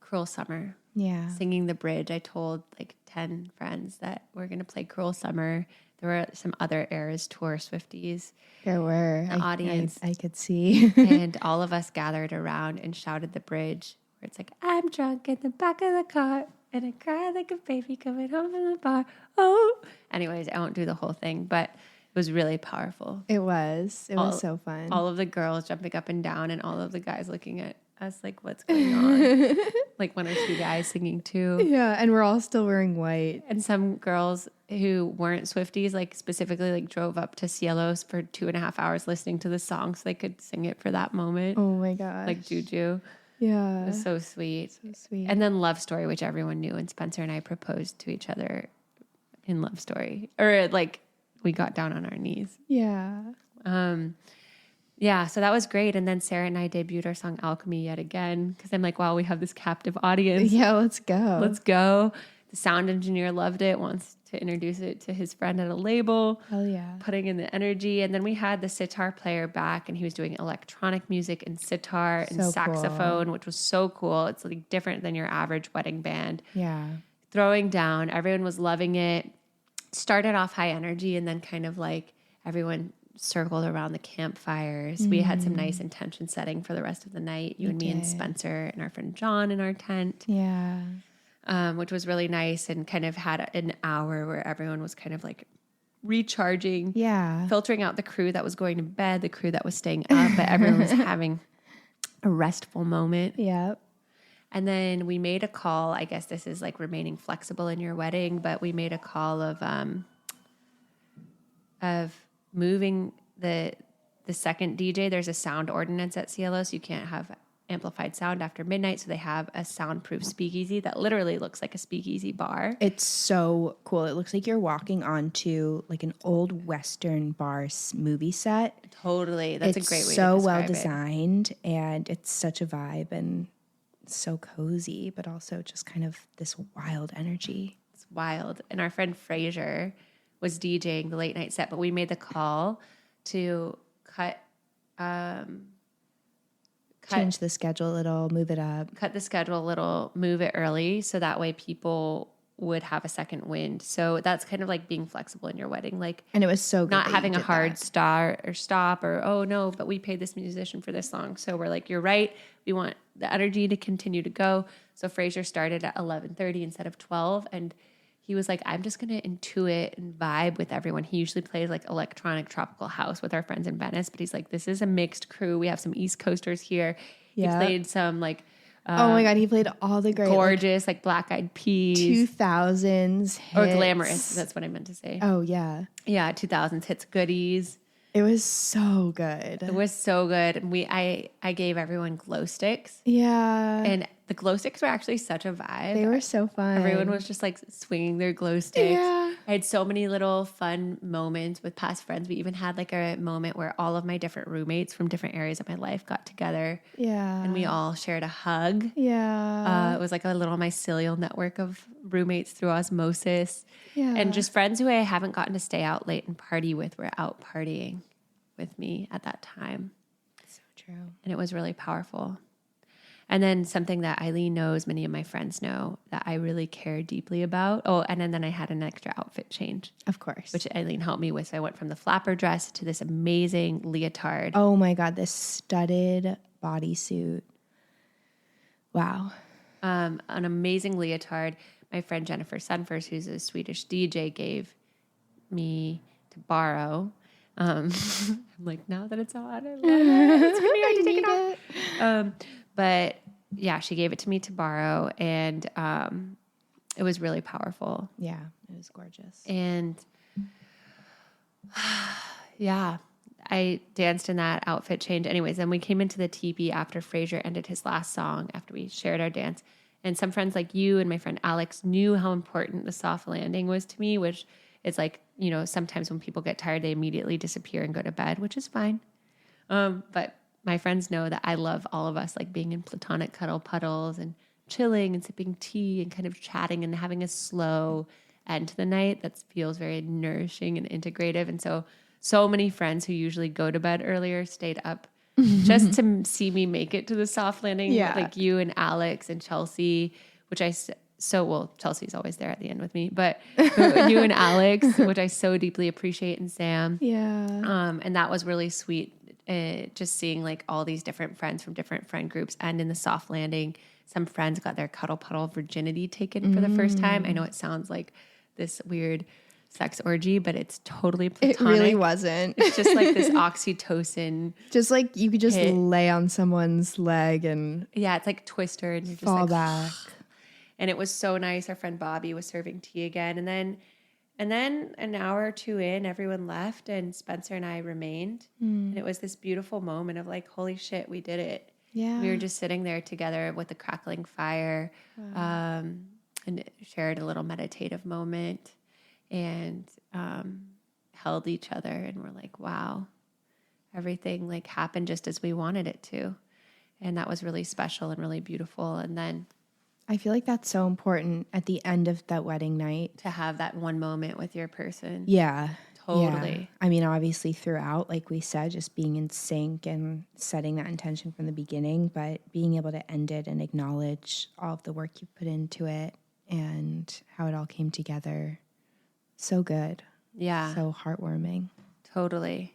Cruel Summer. Yeah. Singing the bridge. I told like 10 friends that we're going to play Cruel Summer. There were some other Eras Tour Swifties. There were. The audience. I could see. And all of us gathered around and shouted the bridge where it's like, I'm drunk in the back of the car and I cry like a baby coming home from the bar. Oh. Anyways, I won't do the whole thing, but it was really powerful. It was so fun. All of the girls jumping up and down and all of the guys looking at us like, what's going on? Like 1 or 2 guys singing too. Yeah, and we're all still wearing white. And some girls who weren't Swifties, like specifically like drove up to Cielos for 2.5 hours listening to the song so they could sing it for that moment. Oh my gosh. Like Juju. Yeah. It was so sweet. So sweet. And then Love Story, which everyone knew. And Spencer and I proposed to each other in Love Story. Or like we got down on our knees. Yeah. Yeah, so that was great. And then Sarah and I debuted our song Alchemy yet again because I'm like, wow, we have this captive audience. Yeah, let's go. Let's go. The sound engineer loved it, wants to introduce it to his friend at a label. Hell yeah. Putting in the energy. And then we had the sitar player back and he was doing electronic music and sitar and saxophone, which was so cool. It's like different than your average wedding band. Yeah. Throwing down. Everyone was loving it. Started off high energy and then kind of like everyone circled around the campfires. We had some nice intention setting for the rest of the night. You and me and Spencer and our friend John in our tent. Yeah. Which was really nice and kind of had an hour where everyone was kind of like recharging. Yeah. Filtering out the crew that was going to bed, the crew that was staying up, but everyone was having a restful moment. Yeah. And then we made a call. I guess this is like remaining flexible in your wedding, but we made a call of moving the second DJ. There's a sound ordinance at Cielo, so you can't have amplified sound after midnight. So they have a soundproof speakeasy that literally looks like a speakeasy bar. It's so cool. It looks like you're walking onto like an old Western bar movie set. Totally. That's a great way to describe it. It's so well it. designed and it's such a vibe and so cozy, but also just kind of this wild energy. It's wild. And our friend Fraser was DJing the late night set, but we made the call to change the schedule a little, move it up. Cut the schedule a little, move it early, so that way people would have a second wind. So that's kind of like being flexible in your wedding. Like, and it was so good not having a hard that. start or stop or, oh no, but we paid this musician for this long. So we're like, you're right. We want the energy to continue to go. So Fraser started at 11:30 instead of 12. And he was like, I'm just going to intuit and vibe with everyone. He usually plays like electronic tropical house with our friends in Venice, but he's like, this is a mixed crew. We have some East Coasters here. Yeah. He played some like, oh my God, he played all the great, gorgeous, like Black Eyed Peas. 2000s hits. Or glamorous. That's what I meant to say. Oh, yeah. Yeah, 2000s hits goodies. It was so good. It was so good. And I gave everyone glow sticks. Yeah. And the glow sticks were actually such a vibe. They were so fun. Everyone was just like swinging their glow sticks. Yeah. I had so many little fun moments with past friends. We even had like a moment where all of my different roommates from different areas of my life got together. Yeah. And we all shared a hug. Yeah. It was like a little mycelial network of roommates through osmosis. Yeah. And just friends who I haven't gotten to stay out late and party with were out partying with me at that time. So true. And it was really powerful. And then something that Eileen knows, many of my friends know, that I really care deeply about. Oh, and then I had an extra outfit change. Of course. Which Eileen helped me with. So I went from the flapper dress to this amazing leotard. Oh my God, this studded bodysuit. Wow. An amazing leotard. My friend Jennifer Sunfirst, who's a Swedish DJ, gave me to borrow. I'm like, now that it's on, I love it. It's gonna be hard to take it off. But yeah, she gave it to me to borrow, and it was really powerful. Yeah, it was gorgeous. And yeah, I danced in that outfit change. Anyways, then we came into the teepee after Fraser ended his last song, after we shared our dance. And some friends like you and my friend Alex knew how important the soft landing was to me, which is like, you know, sometimes when people get tired, they immediately disappear and go to bed, which is fine. But my friends know that I love all of us, like being in platonic cuddle puddles and chilling and sipping tea and kind of chatting and having a slow end to the night that feels very nourishing and integrative. And so many friends who usually go to bed earlier stayed up just to see me make it to the soft landing. Yeah. Like you and Alex and Chelsea, which Chelsea's always there at the end with me, but you and Alex, which I so deeply appreciate, and Sam. Yeah. And that was really sweet. Just seeing like all these different friends from different friend groups and in the soft landing, some friends got their cuddle puddle virginity taken for the first time. I know it sounds like this weird sex orgy, but it's totally platonic. It really wasn't. It's just like this oxytocin. Just like you could just lay on someone's leg and yeah, it's like Twister, and you're just fall like back. And it was so nice. Our friend Bobby was serving tea again, and then an hour or two in, everyone left, and Spencer and I remained. And it was this beautiful moment of like, holy shit, we did it. Yeah. We were just sitting there together with a crackling fire, and shared a little meditative moment, and held each other, and we're like, wow, everything like happened just as we wanted it to. And that was really special and really beautiful. And then I feel like that's so important at the end of that wedding night. to have that one moment with your person. Yeah. Totally. Yeah. I mean, obviously throughout, like we said, just being in sync and setting that intention from the beginning, but being able to end it and acknowledge all of the work you put into it and how it all came together. So good. Yeah. So heartwarming. Totally.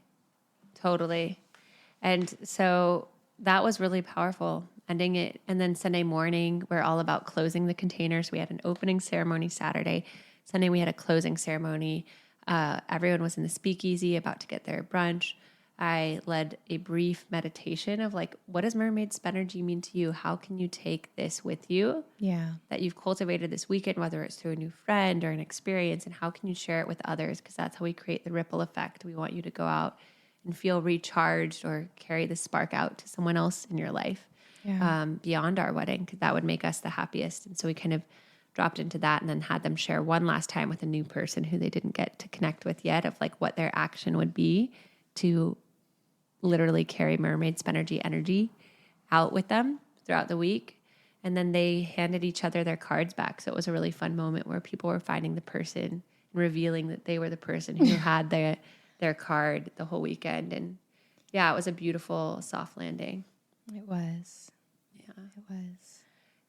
And so that was really powerful, ending it. And then Sunday morning, we're all about closing the containers. We had an opening ceremony Saturday. Sunday, we had a closing ceremony. Everyone was in the speakeasy about to get their brunch. I led a brief meditation of like, what does Mermaid Spenergy mean to you? How can you take this with you Yeah. that you've cultivated this weekend, whether it's through a new friend or an experience, and how can you share it with others? Because that's how we create the ripple effect. We want you to go out and feel recharged or carry the spark out to someone else in your life, beyond our wedding, because that would make us the happiest. And so we kind of dropped into that and then had them share one last time with a new person who they didn't get to connect with yet, of like what their action would be to literally carry Mermaid Spenergy energy out with them throughout the week. And then they handed each other their cards back. So it was a really fun moment where people were finding the person and revealing that they were the person who had their card the whole weekend. And yeah, it was a beautiful soft landing. It was. Yeah. It was.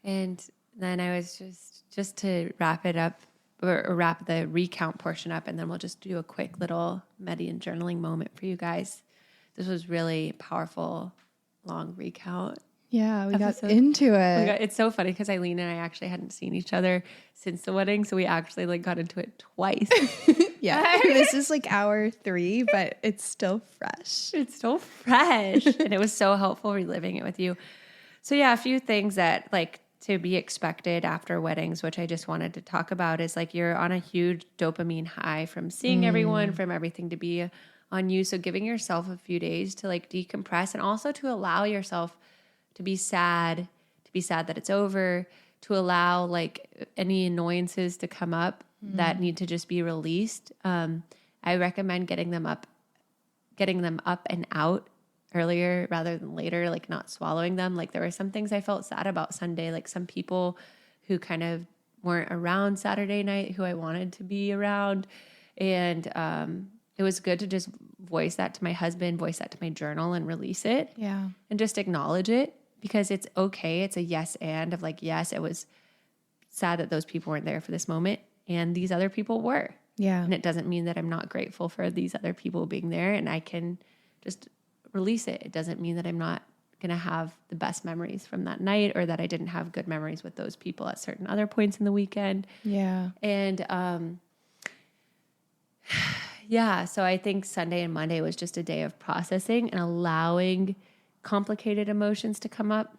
And then I was just to wrap it up, or wrap the recount portion up, and then we'll just do a quick little and journaling moment for you guys. This was really powerful, long recount. Yeah, we episode. got into it. It's so funny because Eileen and I actually hadn't seen each other since the wedding, so we actually like got into it twice. Yeah, this is like hour 3, but it's still fresh. It's still fresh, and it was so helpful reliving it with you. So yeah, a few things that like to be expected after weddings, which I just wanted to talk about, is like you're on a huge dopamine high from seeing everyone, from everything to be on you. So giving yourself a few days to like decompress, and also to allow yourself to be sad that it's over, to allow like any annoyances to come up that need to just be released. I recommend getting them up and out earlier rather than later, like not swallowing them. Like there were some things I felt sad about Sunday, like some people who kind of weren't around Saturday night who I wanted to be around. And it was good to just voice that to my husband, voice that to my journal and release it. Yeah. And just acknowledge it, because it's okay. It's a yes and of like, yes, it was sad that those people weren't there for this moment, and these other people were. Yeah. And it doesn't mean that I'm not grateful for these other people being there, and I can just release it. It doesn't mean that I'm not going to have the best memories from that night, or that I didn't have good memories with those people at certain other points in the weekend. Yeah. And yeah, so I think Sunday and Monday was just a day of processing and allowing complicated emotions to come up,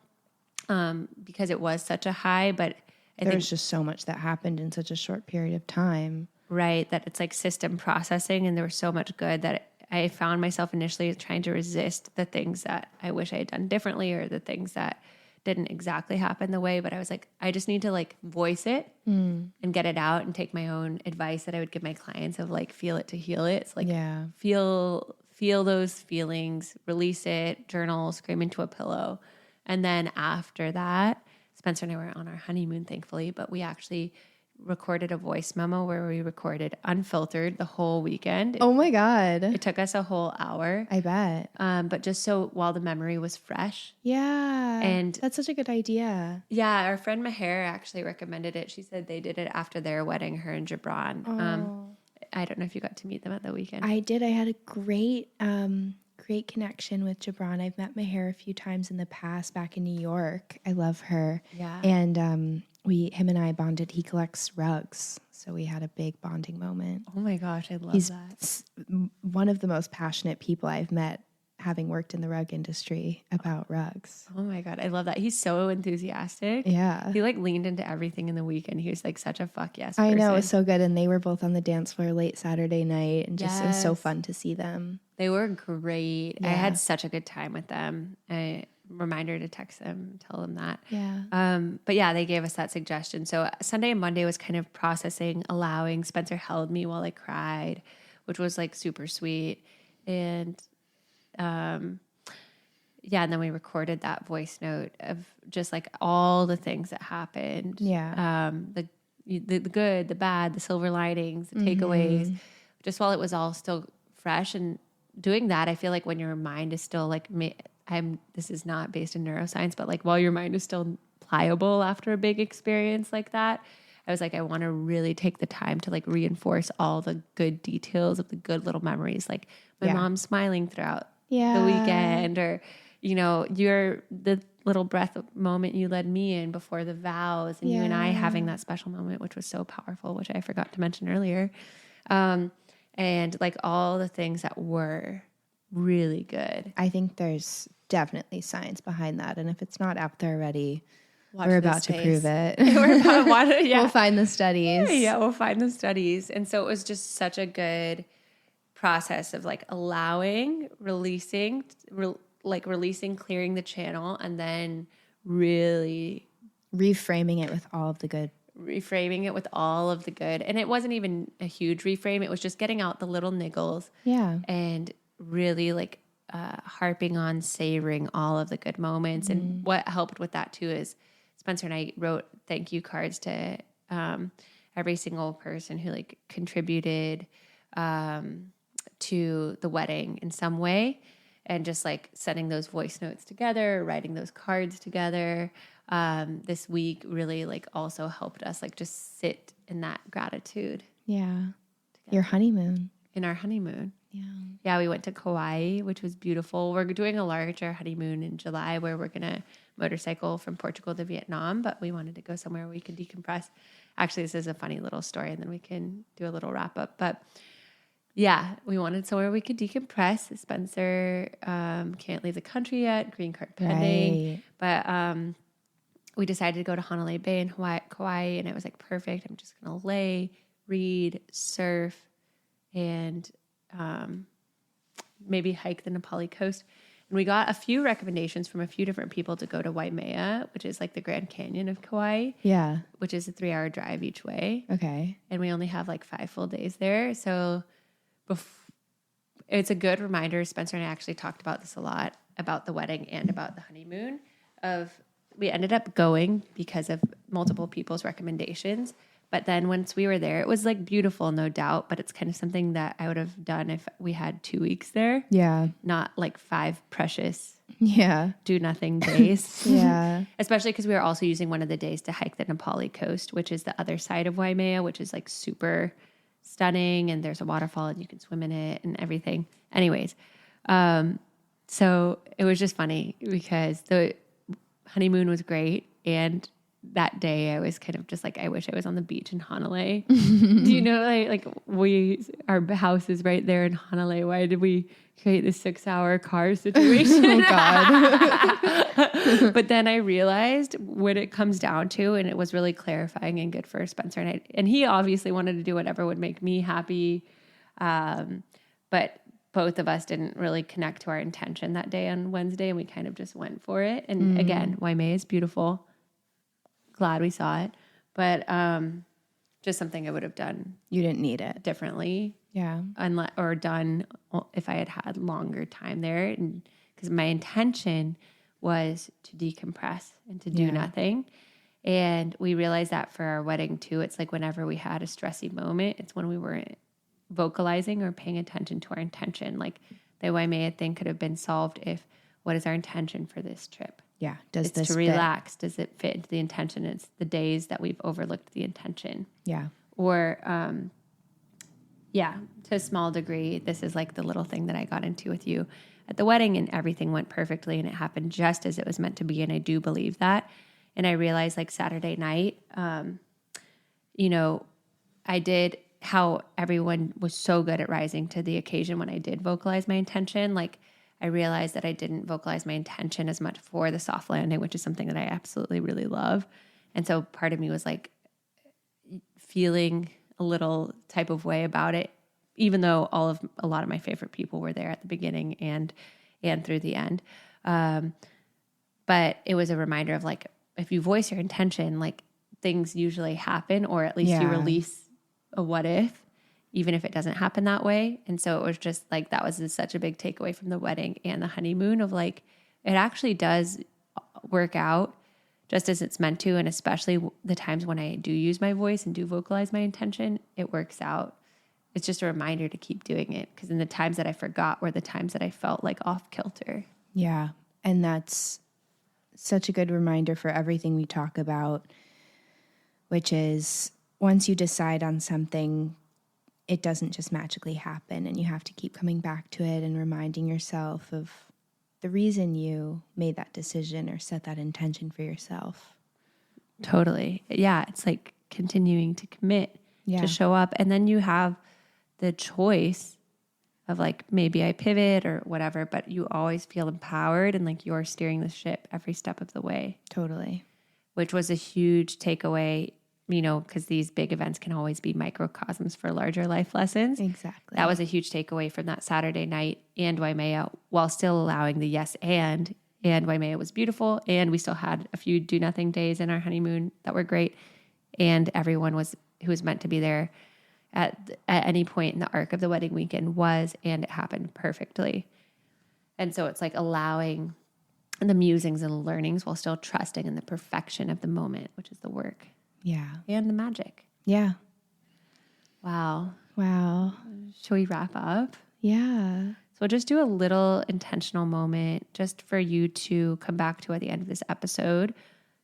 because it was such a high, but There was just so much that happened in such a short period of time. Right, that it's like system processing, and there was so much good that I found myself initially trying to resist the things that I wish I had done differently, or the things that didn't exactly happen the way, but I was like, I just need to like voice it and get it out, and take my own advice that I would give my clients of like, feel it to heal it. It's like, feel those feelings, release it, journal, scream into a pillow. And then after that, Spencer and I were on our honeymoon, thankfully, but we actually recorded a voice memo where we recorded unfiltered the whole weekend. Oh my God. It took us a whole hour. I bet. But just so while the memory was fresh. Yeah. And that's such a good idea. Yeah, our friend Maher actually recommended it. She said they did it after their wedding, her and Gibran. I don't know if you got to meet them at the weekend. I did. I had a great connection with Gibran. I've met Maher a few times in the past back in New York. I love her. Yeah. And him and I bonded. He collects rugs, so we had a big bonding moment. Oh my gosh, I love He's that. one of the most passionate people I've met, having worked in the rug industry, about rugs. Oh my God, I love that. He's so enthusiastic. Yeah. He like leaned into everything in the weekend. He was like such a fuck yes person. I know, it was so good. And they were both on the dance floor late Saturday night, and just it was so fun to see them. They were great. Yeah. I had such a good time with them. I reminder to text them, tell them that. Yeah. But yeah, they gave us that suggestion. So Sunday and Monday was kind of processing, allowing. Spencer held me while I cried, which was like super sweet. And yeah, and then we recorded that voice note of just like all the things that happened. Yeah. The good, the bad, the silver linings, the takeaways, just while it was all still fresh. And doing that, I feel like when your mind is still like, this is not based in neuroscience, but like while your mind is still pliable after a big experience like that, I was like, I want to really take the time to like reinforce all the good details of the good little memories. Like my mom smiling throughout the weekend, or, you know, the little breath moment you led me in before the vows, and you and I having that special moment, which was so powerful, which I forgot to mention earlier. And like all the things that were really good. I think there's definitely science behind that. And if it's not out there already, Watch we're about to prove it. We'll find the studies. Yeah, we'll find the studies. And so it was just such a good process of like allowing, releasing, clearing the channel, and then really reframing it with all of the good. And it wasn't even a huge reframe. It was just getting out the little niggles. Yeah. And really like harping on savoring all of the good moments. And what helped with that too is Spencer and I wrote thank you cards to every single person who like contributed to the wedding in some way, and just like sending those voice notes together, writing those cards together. This week really like also helped us like just sit in that gratitude. Yeah. Together. Your honeymoon. In our honeymoon. Yeah. Yeah, we went to Kauai, which was beautiful. We're doing a larger honeymoon in July where we're going to motorcycle from Portugal to Vietnam, but we wanted to go somewhere we could decompress. Actually, this is a funny little story, and then we can do a little wrap up. But yeah, we wanted somewhere we could decompress. Spencer can't leave the country yet, green card pending. Right. But we decided to go to Honolulu Bay in Kauai, and it was like perfect. I'm just going to lay, read, surf, and maybe hike the Nepali coast. And we got a few recommendations from a few different people to go to Waimea, which is like the Grand Canyon of Kauai. Yeah. Which is a 3-hour drive each way. Okay. And we only have like 5 full days there. So it's a good reminder. Spencer and I actually talked about this a lot, about the wedding and about the honeymoon. We ended up going because of multiple people's recommendations. But then once we were there, it was like beautiful, no doubt. But it's kind of something that I would have done if we had 2 weeks there. Yeah. Not like 5 precious do nothing days. Yeah. Especially because we were also using one of the days to hike the Nepali coast, which is the other side of Waimea, which is like super stunning. And there's a waterfall and you can swim in it and everything. Anyways, so it was just funny because the honeymoon was great. And that day I was kind of just like, I wish I was on the beach in Hanalei. Do you know, like our house is right there in Hanalei. Why did we create this 6-hour car situation? Oh God. But then I realized what it comes down to, and it was really clarifying and good for Spencer and I. And he obviously wanted to do whatever would make me happy. But both of us didn't really connect to our intention that day on Wednesday, and we kind of just went for it. And again, Waimea is beautiful. Glad we saw it, but just something I would have done. You didn't need it differently, yeah, or done if I had longer time there, and because my intention was to decompress and to do nothing. And we realized that for our wedding too. It's like whenever we had a stressy moment, it's when we weren't vocalizing or paying attention to our intention. Like the Waimea thing could have been solved if, what is our intention for this trip? Yeah. Does this to relax? Fit? Does it fit into the intention? It's the days that we've overlooked the intention. Yeah. Or, to a small degree, this is like the little thing that I got into with you at the wedding, and everything went perfectly and it happened just as it was meant to be. And I do believe that. And I realized like Saturday night, I did how everyone was so good at rising to the occasion when I did vocalize my intention. Like, I realized that I didn't vocalize my intention as much for the soft landing, which is something that I absolutely really love. And so part of me was like feeling a little type of way about it, even though a lot of my favorite people were there at the beginning and through the end. But it was a reminder of like, if you voice your intention, like things usually happen, or at least you release a what if, even if it doesn't happen that way. And so it was just like, that was such a big takeaway from the wedding and the honeymoon of like, it actually does work out just as it's meant to. And especially the times when I do use my voice and do vocalize my intention, it works out. It's just a reminder to keep doing it. Because in the times that I forgot were the times that I felt like off kilter. Yeah. And that's such a good reminder for everything we talk about, which is once you decide on something, it doesn't just magically happen, and you have to keep coming back to it and reminding yourself of the reason you made that decision or set that intention for yourself. Totally. Yeah. It's like continuing to commit to show up. And then you have the choice of like, maybe I pivot or whatever, but you always feel empowered and like you're steering the ship every step of the way. Totally. Which was a huge takeaway, because these big events can always be microcosms for larger life lessons. Exactly. That was a huge takeaway from that Saturday night and Waimea, while still allowing the yes and Waimea was beautiful. And we still had a few do nothing days in our honeymoon that were great. And everyone who was meant to be there at any point in the arc of the wedding weekend was, and it happened perfectly. And so it's like allowing the musings and learnings while still trusting in the perfection of the moment, which is the work. Yeah. And the magic. Yeah. Wow. Shall we wrap up? Yeah. So we'll just do a little intentional moment just for you to come back to at the end of this episode,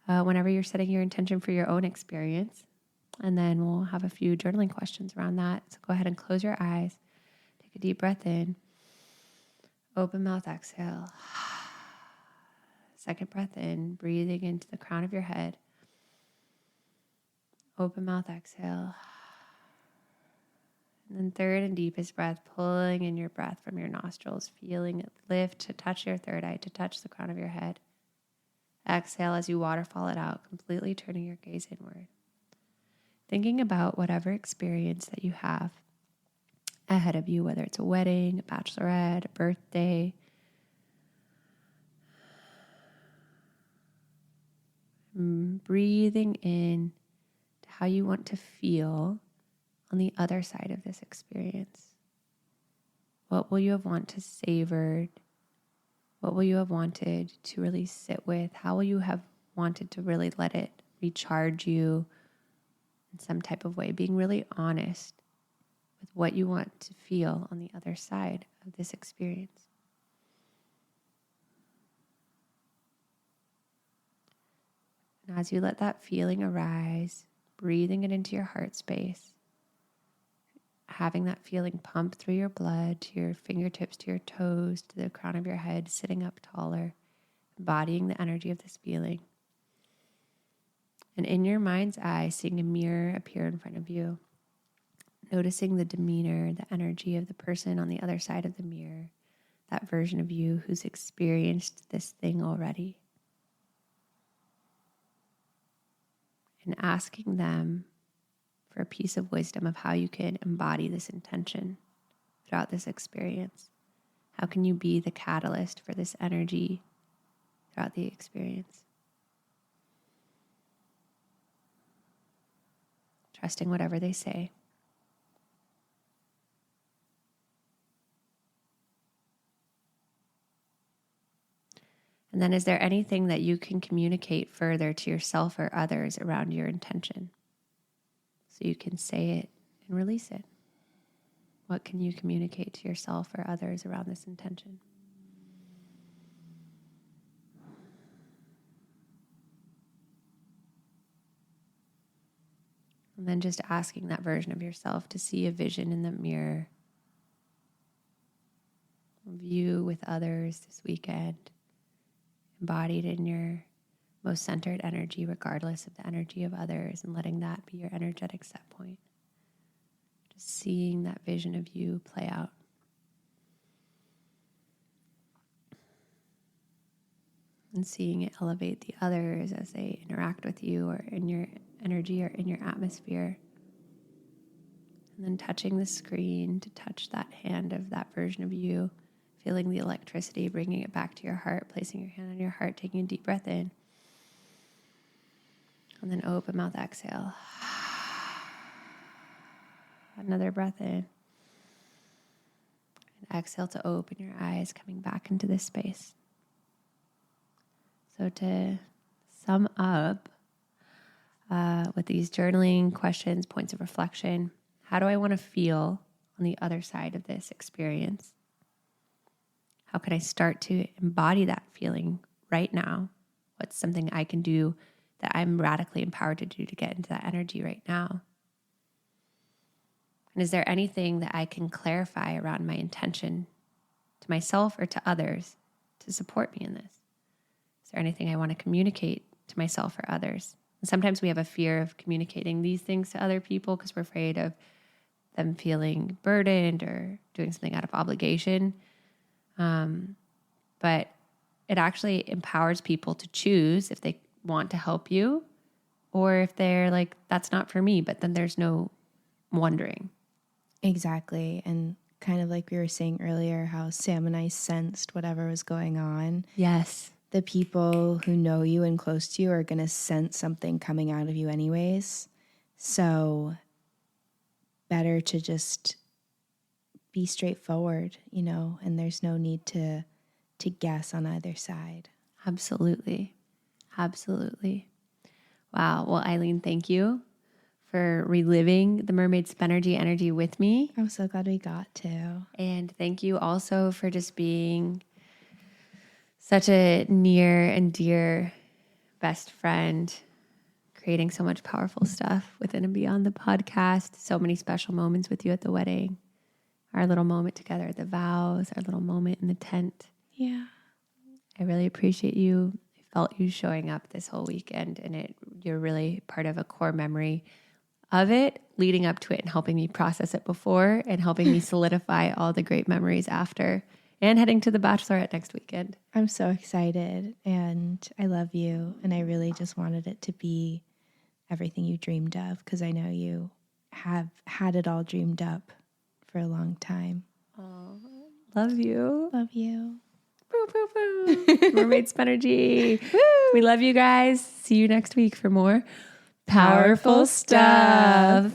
whenever you're setting your intention for your own experience. And then we'll have a few journaling questions around that. So go ahead and close your eyes. Take a deep breath in. Open mouth, exhale. Second breath in, breathing into the crown of your head. Open mouth, exhale. And then third and deepest breath, pulling in your breath from your nostrils, feeling it lift to touch your third eye, to touch the crown of your head. Exhale as you waterfall it out, completely turning your gaze inward. Thinking about whatever experience that you have ahead of you, whether it's a wedding, a bachelorette, a birthday. Breathing in to how you want to feel on the other side of this experience. What will you have wanted to savored? What will you have wanted to really sit with? How will you have wanted to really let it recharge you in some type of way? Being really honest with what you want to feel on the other side of this experience. And as you let that feeling arise, breathing it into your heart space, having that feeling pump through your blood to your fingertips, to your toes, to the crown of your head, sitting up taller, embodying the energy of this feeling. And in your mind's eye, seeing a mirror appear in front of you, noticing the demeanor, the energy of the person on the other side of the mirror, that version of you who's experienced this thing already. And asking them for a piece of wisdom of how you can embody this intention throughout this experience. How can you be the catalyst for this energy throughout the experience? Trusting whatever they say. And then is there anything that you can communicate further to yourself or others around your intention? So you can say it and release it. What can you communicate to yourself or others around this intention? And then just asking that version of yourself to see a vision in the mirror of you with others this weekend, embodied in your most centered energy, regardless of the energy of others, and letting that be your energetic set point. Just seeing that vision of you play out. And seeing it elevate the others as they interact with you or in your energy or in your atmosphere. And then touching the screen to touch that hand of that version of you, feeling the electricity, bringing it back to your heart, placing your hand on your heart, taking a deep breath in. And then open mouth exhale. Another breath in. And exhale to open your eyes, coming back into this space. So to sum up with these journaling questions, points of reflection, how do I want to feel on the other side of this experience? How can I start to embody that feeling right now? What's something I can do that I'm radically empowered to do to get into that energy right now? And is there anything that I can clarify around my intention to myself or to others to support me in this? Is there anything I want to communicate to myself or others? And sometimes we have a fear of communicating these things to other people because we're afraid of them feeling burdened or doing something out of obligation. But it actually empowers people to choose if they want to help you or if they're like, that's not for me, but then there's no wondering. Exactly. And kind of like we were saying earlier, how Sam and I sensed whatever was going on. Yes. The people who know you and close to you are going to sense something coming out of you anyways. So better to just be straightforward, and there's no need to guess on either side. Absolutely. Absolutely. Wow. Well, Eileen, thank you for reliving the Mermaid Spenergy energy with me. I'm so glad we got to. And thank you also for just being such a near and dear best friend, creating so much powerful stuff within and beyond the podcast. So many special moments with you at the wedding, our little moment together at the vows, our little moment in the tent. Yeah. I really appreciate you. I felt you showing up this whole weekend, and you're really part of a core memory of it, leading up to it and helping me process it before and helping me solidify all the great memories after and heading to the Bachelorette next weekend. I'm so excited and I love you. And I really just wanted it to be everything you dreamed of because I know you have had it all dreamed up for a long time. Oh, love you. Love you. Boo, boo, boo. Mermaid Spenergy. We love you guys. See you next week for more powerful stuff.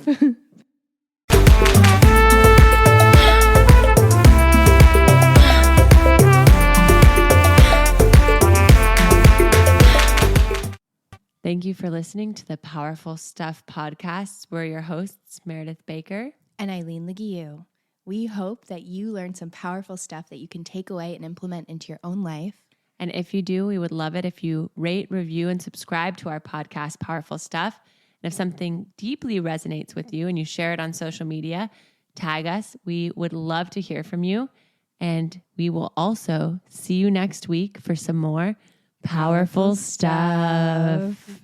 Thank you for listening to the Powerful Stuff podcast. We're your hosts, Meredith Baker and Eileen Leguiu. We hope that you learned some powerful stuff that you can take away and implement into your own life. And if you do, we would love it if you rate, review, and subscribe to our podcast, Powerful Stuff. And if something deeply resonates with you and you share it on social media, tag us. We would love to hear from you. And we will also see you next week for some more powerful stuff.